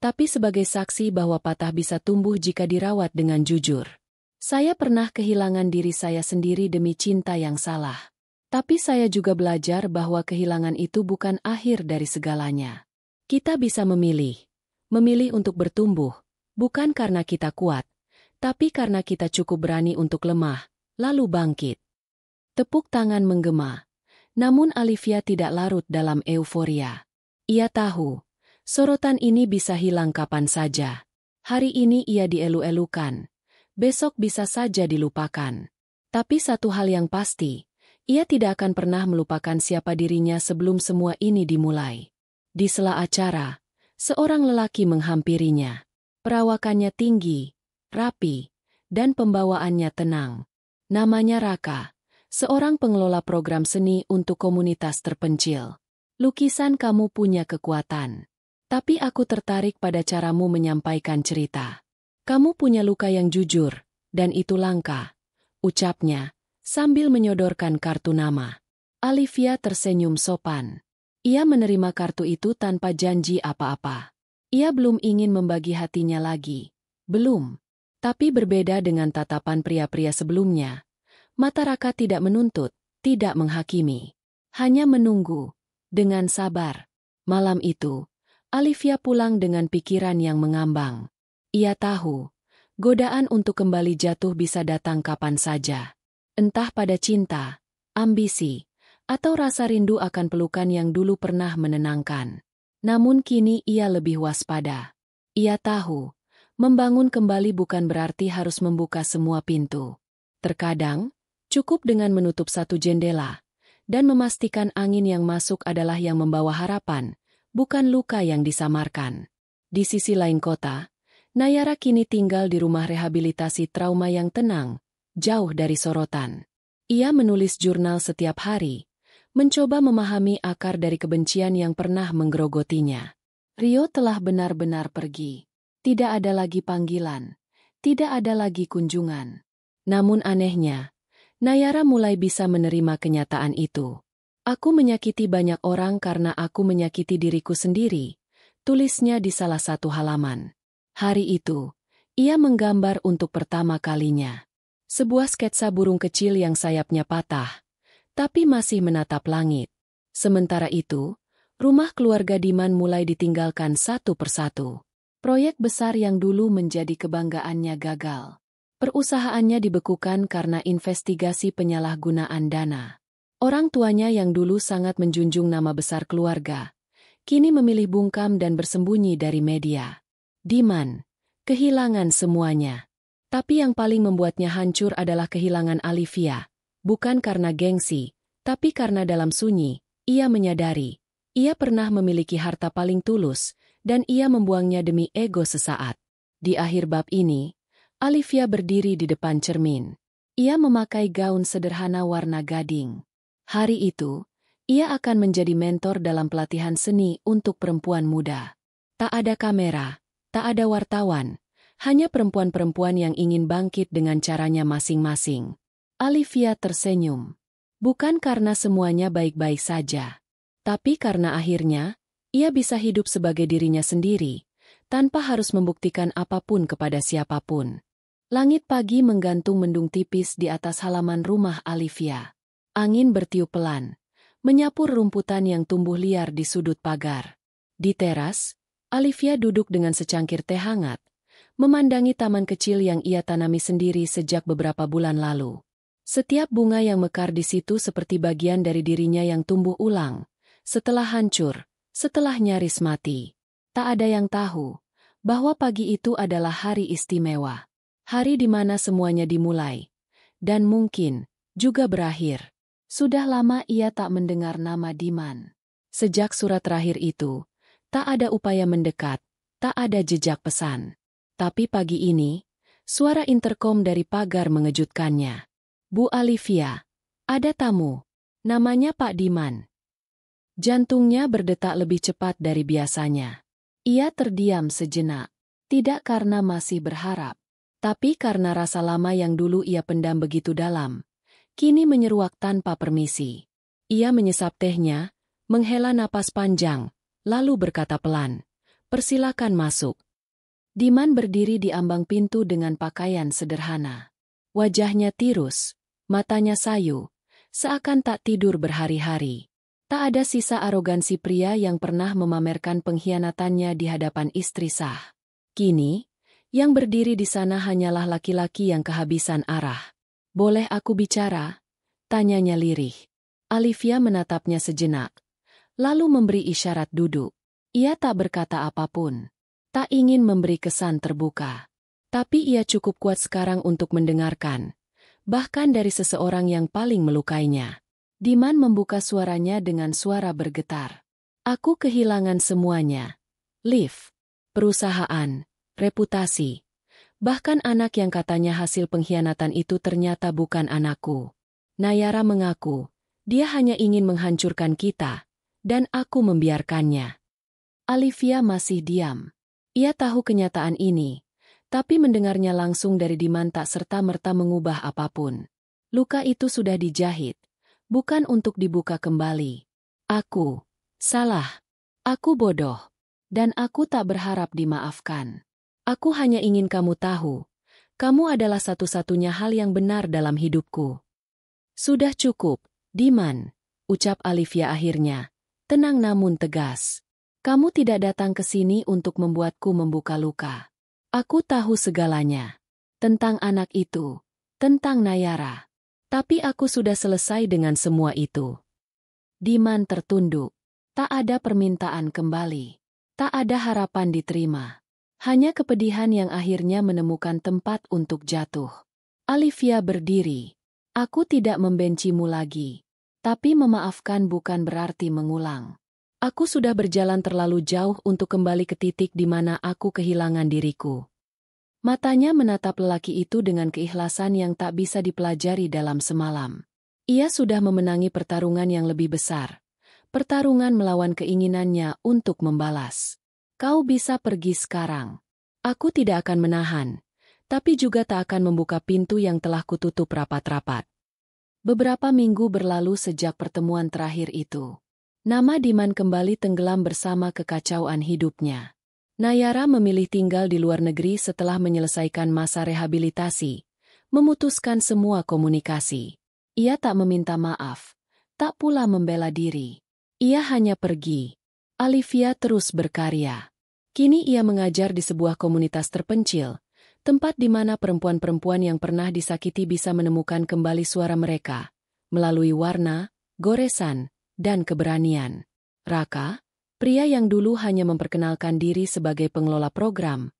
tapi sebagai saksi bahwa patah bisa tumbuh jika dirawat dengan jujur. Saya pernah kehilangan diri saya sendiri demi cinta yang salah. Tapi saya juga belajar bahwa kehilangan itu bukan akhir dari segalanya. Kita bisa memilih untuk bertumbuh, bukan karena kita kuat, tapi karena kita cukup berani untuk lemah, lalu bangkit. Tepuk tangan menggema. Namun Alivia tidak larut dalam euforia. Ia tahu, sorotan ini bisa hilang kapan saja. Hari ini ia dielu-elukan, besok bisa saja dilupakan. Tapi satu hal yang pasti, ia tidak akan pernah melupakan siapa dirinya sebelum semua ini dimulai. Di sela acara, seorang lelaki menghampirinya. Perawakannya tinggi, rapi, dan pembawaannya tenang. Namanya Raka, seorang pengelola program seni untuk komunitas terpencil. Lukisan kamu punya kekuatan. Tapi aku tertarik pada caramu menyampaikan cerita. Kamu punya luka yang jujur, dan itu langka, ucapnya, sambil menyodorkan kartu nama. Alivia tersenyum sopan. Ia menerima kartu itu tanpa janji apa-apa. Ia belum ingin membagi hatinya lagi. Belum. Tapi berbeda dengan tatapan pria-pria sebelumnya. Mata Raka tidak menuntut, tidak menghakimi. Hanya menunggu, dengan sabar. Malam itu, Alivia pulang dengan pikiran yang mengambang. Ia tahu, godaan untuk kembali jatuh bisa datang kapan saja. Entah pada cinta, ambisi, atau rasa rindu akan pelukan yang dulu pernah menenangkan. Namun kini ia lebih waspada. Ia tahu, membangun kembali bukan berarti harus membuka semua pintu. Terkadang, cukup dengan menutup satu jendela, dan memastikan angin yang masuk adalah yang membawa harapan, bukan luka yang disamarkan. Di sisi lain kota, Nayara kini tinggal di rumah rehabilitasi trauma yang tenang, jauh dari sorotan. Ia menulis jurnal setiap hari, mencoba memahami akar dari kebencian yang pernah menggerogotinya. Rio telah benar-benar pergi. Tidak ada lagi panggilan, tidak ada lagi kunjungan. Namun anehnya, Nayara mulai bisa menerima kenyataan itu. Aku menyakiti banyak orang karena aku menyakiti diriku sendiri, tulisnya di salah satu halaman. Hari itu, ia menggambar untuk pertama kalinya. Sebuah sketsa burung kecil yang sayapnya patah, tapi masih menatap langit. Sementara itu, rumah keluarga Diman mulai ditinggalkan satu persatu. Proyek besar yang dulu menjadi kebanggaannya gagal. Perusahaannya dibekukan karena investigasi penyalahgunaan dana. Orang tuanya yang dulu sangat menjunjung nama besar keluarga, kini memilih bungkam dan bersembunyi dari media. Diman, kehilangan semuanya. Tapi yang paling membuatnya hancur adalah kehilangan Alivia. Bukan karena gengsi, tapi karena dalam sunyi, ia menyadari. Ia pernah memiliki harta paling tulus, dan ia membuangnya demi ego sesaat. Di akhir bab ini, Alivia berdiri di depan cermin. Ia memakai gaun sederhana warna gading. Hari itu, ia akan menjadi mentor dalam pelatihan seni untuk perempuan muda. Tak ada kamera, tak ada wartawan. Hanya perempuan-perempuan yang ingin bangkit dengan caranya masing-masing. Alivia tersenyum. Bukan karena semuanya baik-baik saja. Tapi karena akhirnya, ia bisa hidup sebagai dirinya sendiri, tanpa harus membuktikan apapun kepada siapapun. Langit pagi menggantung mendung tipis di atas halaman rumah Alivia. Angin bertiup pelan, menyapu rumputan yang tumbuh liar di sudut pagar. Di teras, Alivia duduk dengan secangkir teh hangat, memandangi taman kecil yang ia tanami sendiri sejak beberapa bulan lalu. Setiap bunga yang mekar di situ seperti bagian dari dirinya yang tumbuh ulang, setelah hancur, setelah nyaris mati. Tak ada yang tahu bahwa pagi itu adalah hari istimewa. Hari di mana semuanya dimulai, dan mungkin juga berakhir. Sudah lama ia tak mendengar nama Diman. Sejak surat terakhir itu, tak ada upaya mendekat, tak ada jejak pesan. Tapi pagi ini, suara interkom dari pagar mengejutkannya. Bu Alivia, ada tamu. Namanya Pak Diman. Jantungnya berdetak lebih cepat dari biasanya. Ia terdiam sejenak. Tidak karena masih berharap, tapi karena rasa lama yang dulu ia pendam begitu dalam, kini menyeruak tanpa permisi. Ia menyesap tehnya, menghela napas panjang, lalu berkata pelan, "Persilakan masuk." Diman berdiri di ambang pintu dengan pakaian sederhana. Wajahnya tirus, matanya sayu, seakan tak tidur berhari-hari. Tak ada sisa arogansi pria yang pernah memamerkan pengkhianatannya di hadapan istri sah. Kini, yang berdiri di sana hanyalah laki-laki yang kehabisan arah. "Boleh aku bicara?" tanyanya lirih. Alivia menatapnya sejenak, lalu memberi isyarat duduk. Ia tak berkata apapun. Tak ingin memberi kesan terbuka. Tapi ia cukup kuat sekarang untuk mendengarkan. Bahkan dari seseorang yang paling melukainya. Diman membuka suaranya dengan suara bergetar. "Aku kehilangan semuanya. Liv, perusahaan, reputasi. Bahkan anak yang katanya hasil pengkhianatan itu ternyata bukan anakku. Nayara mengaku, dia hanya ingin menghancurkan kita. Dan aku membiarkannya." Alivia masih diam. Ia tahu kenyataan ini, tapi mendengarnya langsung dari Diman tak serta-merta mengubah apapun. Luka itu sudah dijahit, bukan untuk dibuka kembali. "Aku salah. Aku bodoh. Dan aku tak berharap dimaafkan. Aku hanya ingin kamu tahu, kamu adalah satu-satunya hal yang benar dalam hidupku." "Sudah cukup, Diman," ucap Alivia akhirnya, tenang namun tegas. "Kamu tidak datang ke sini untuk membuatku membuka luka. Aku tahu segalanya. Tentang anak itu, tentang Nayara. Tapi aku sudah selesai dengan semua itu." Diman tertunduk. Tak ada permintaan kembali. Tak ada harapan diterima. Hanya kepedihan yang akhirnya menemukan tempat untuk jatuh. Alivia berdiri. "Aku tidak membencimu lagi. Tapi memaafkan bukan berarti mengulang. Aku sudah berjalan terlalu jauh untuk kembali ke titik di mana aku kehilangan diriku." Matanya menatap lelaki itu dengan keikhlasan yang tak bisa dipelajari dalam semalam. Ia sudah memenangi pertarungan yang lebih besar. Pertarungan melawan keinginannya untuk membalas. "Kau bisa pergi sekarang. Aku tidak akan menahan, tapi juga tak akan membuka pintu yang telah kututup rapat-rapat." Beberapa minggu berlalu sejak pertemuan terakhir itu. Nama Diman kembali tenggelam bersama kekacauan hidupnya. Nayara memilih tinggal di luar negeri setelah menyelesaikan masa rehabilitasi, memutuskan semua komunikasi. Ia tak meminta maaf, tak pula membela diri. Ia hanya pergi. Alivia terus berkarya. Kini ia mengajar di sebuah komunitas terpencil, tempat di mana perempuan-perempuan yang pernah disakiti bisa menemukan kembali suara mereka, melalui warna, goresan, dan keberanian. "Raka, Pria yang dulu hanya memperkenalkan diri sebagai pengelola program,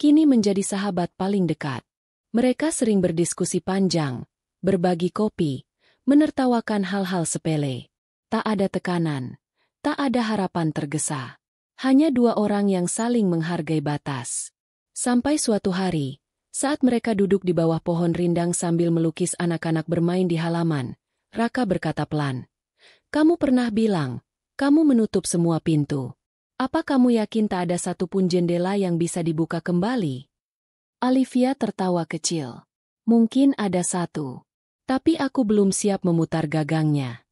kini menjadi sahabat paling dekat. Mereka sering berdiskusi panjang, berbagi kopi, menertawakan hal-hal sepele. Tak ada tekanan, tak ada harapan tergesa. Hanya dua orang yang saling menghargai batas. Sampai suatu hari, saat mereka duduk di bawah pohon rindang sambil melukis anak-anak bermain di halaman, Raka berkata pelan, "Kamu pernah bilang, kamu menutup semua pintu. Apa kamu yakin tak ada satupun jendela yang bisa dibuka kembali?" Olivia tertawa kecil. "Mungkin ada satu. Tapi aku belum siap memutar gagangnya."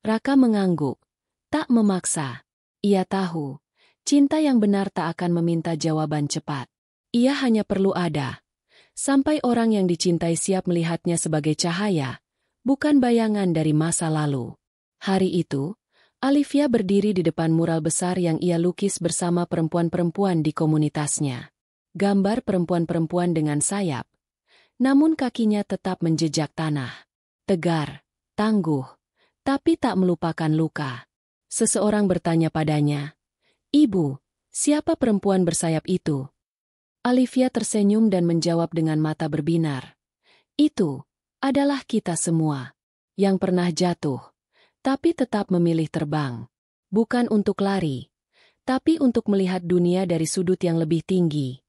Raka mengangguk. Tak memaksa. Ia tahu, cinta yang benar tak akan meminta jawaban cepat. Ia hanya perlu ada. Sampai orang yang dicintai siap melihatnya sebagai cahaya, bukan bayangan dari masa lalu. Hari itu, Olivia berdiri di depan mural besar yang ia lukis bersama perempuan-perempuan di komunitasnya. Gambar perempuan-perempuan dengan sayap, namun kakinya tetap menjejak tanah. Tegar, tangguh, tapi tak melupakan luka. Seseorang bertanya padanya, "Ibu, siapa perempuan bersayap itu?" Olivia tersenyum dan menjawab dengan mata berbinar, "Itu adalah kita semua, yang pernah jatuh, tapi tetap memilih terbang. Bukan untuk lari, tapi untuk melihat dunia dari sudut yang lebih tinggi."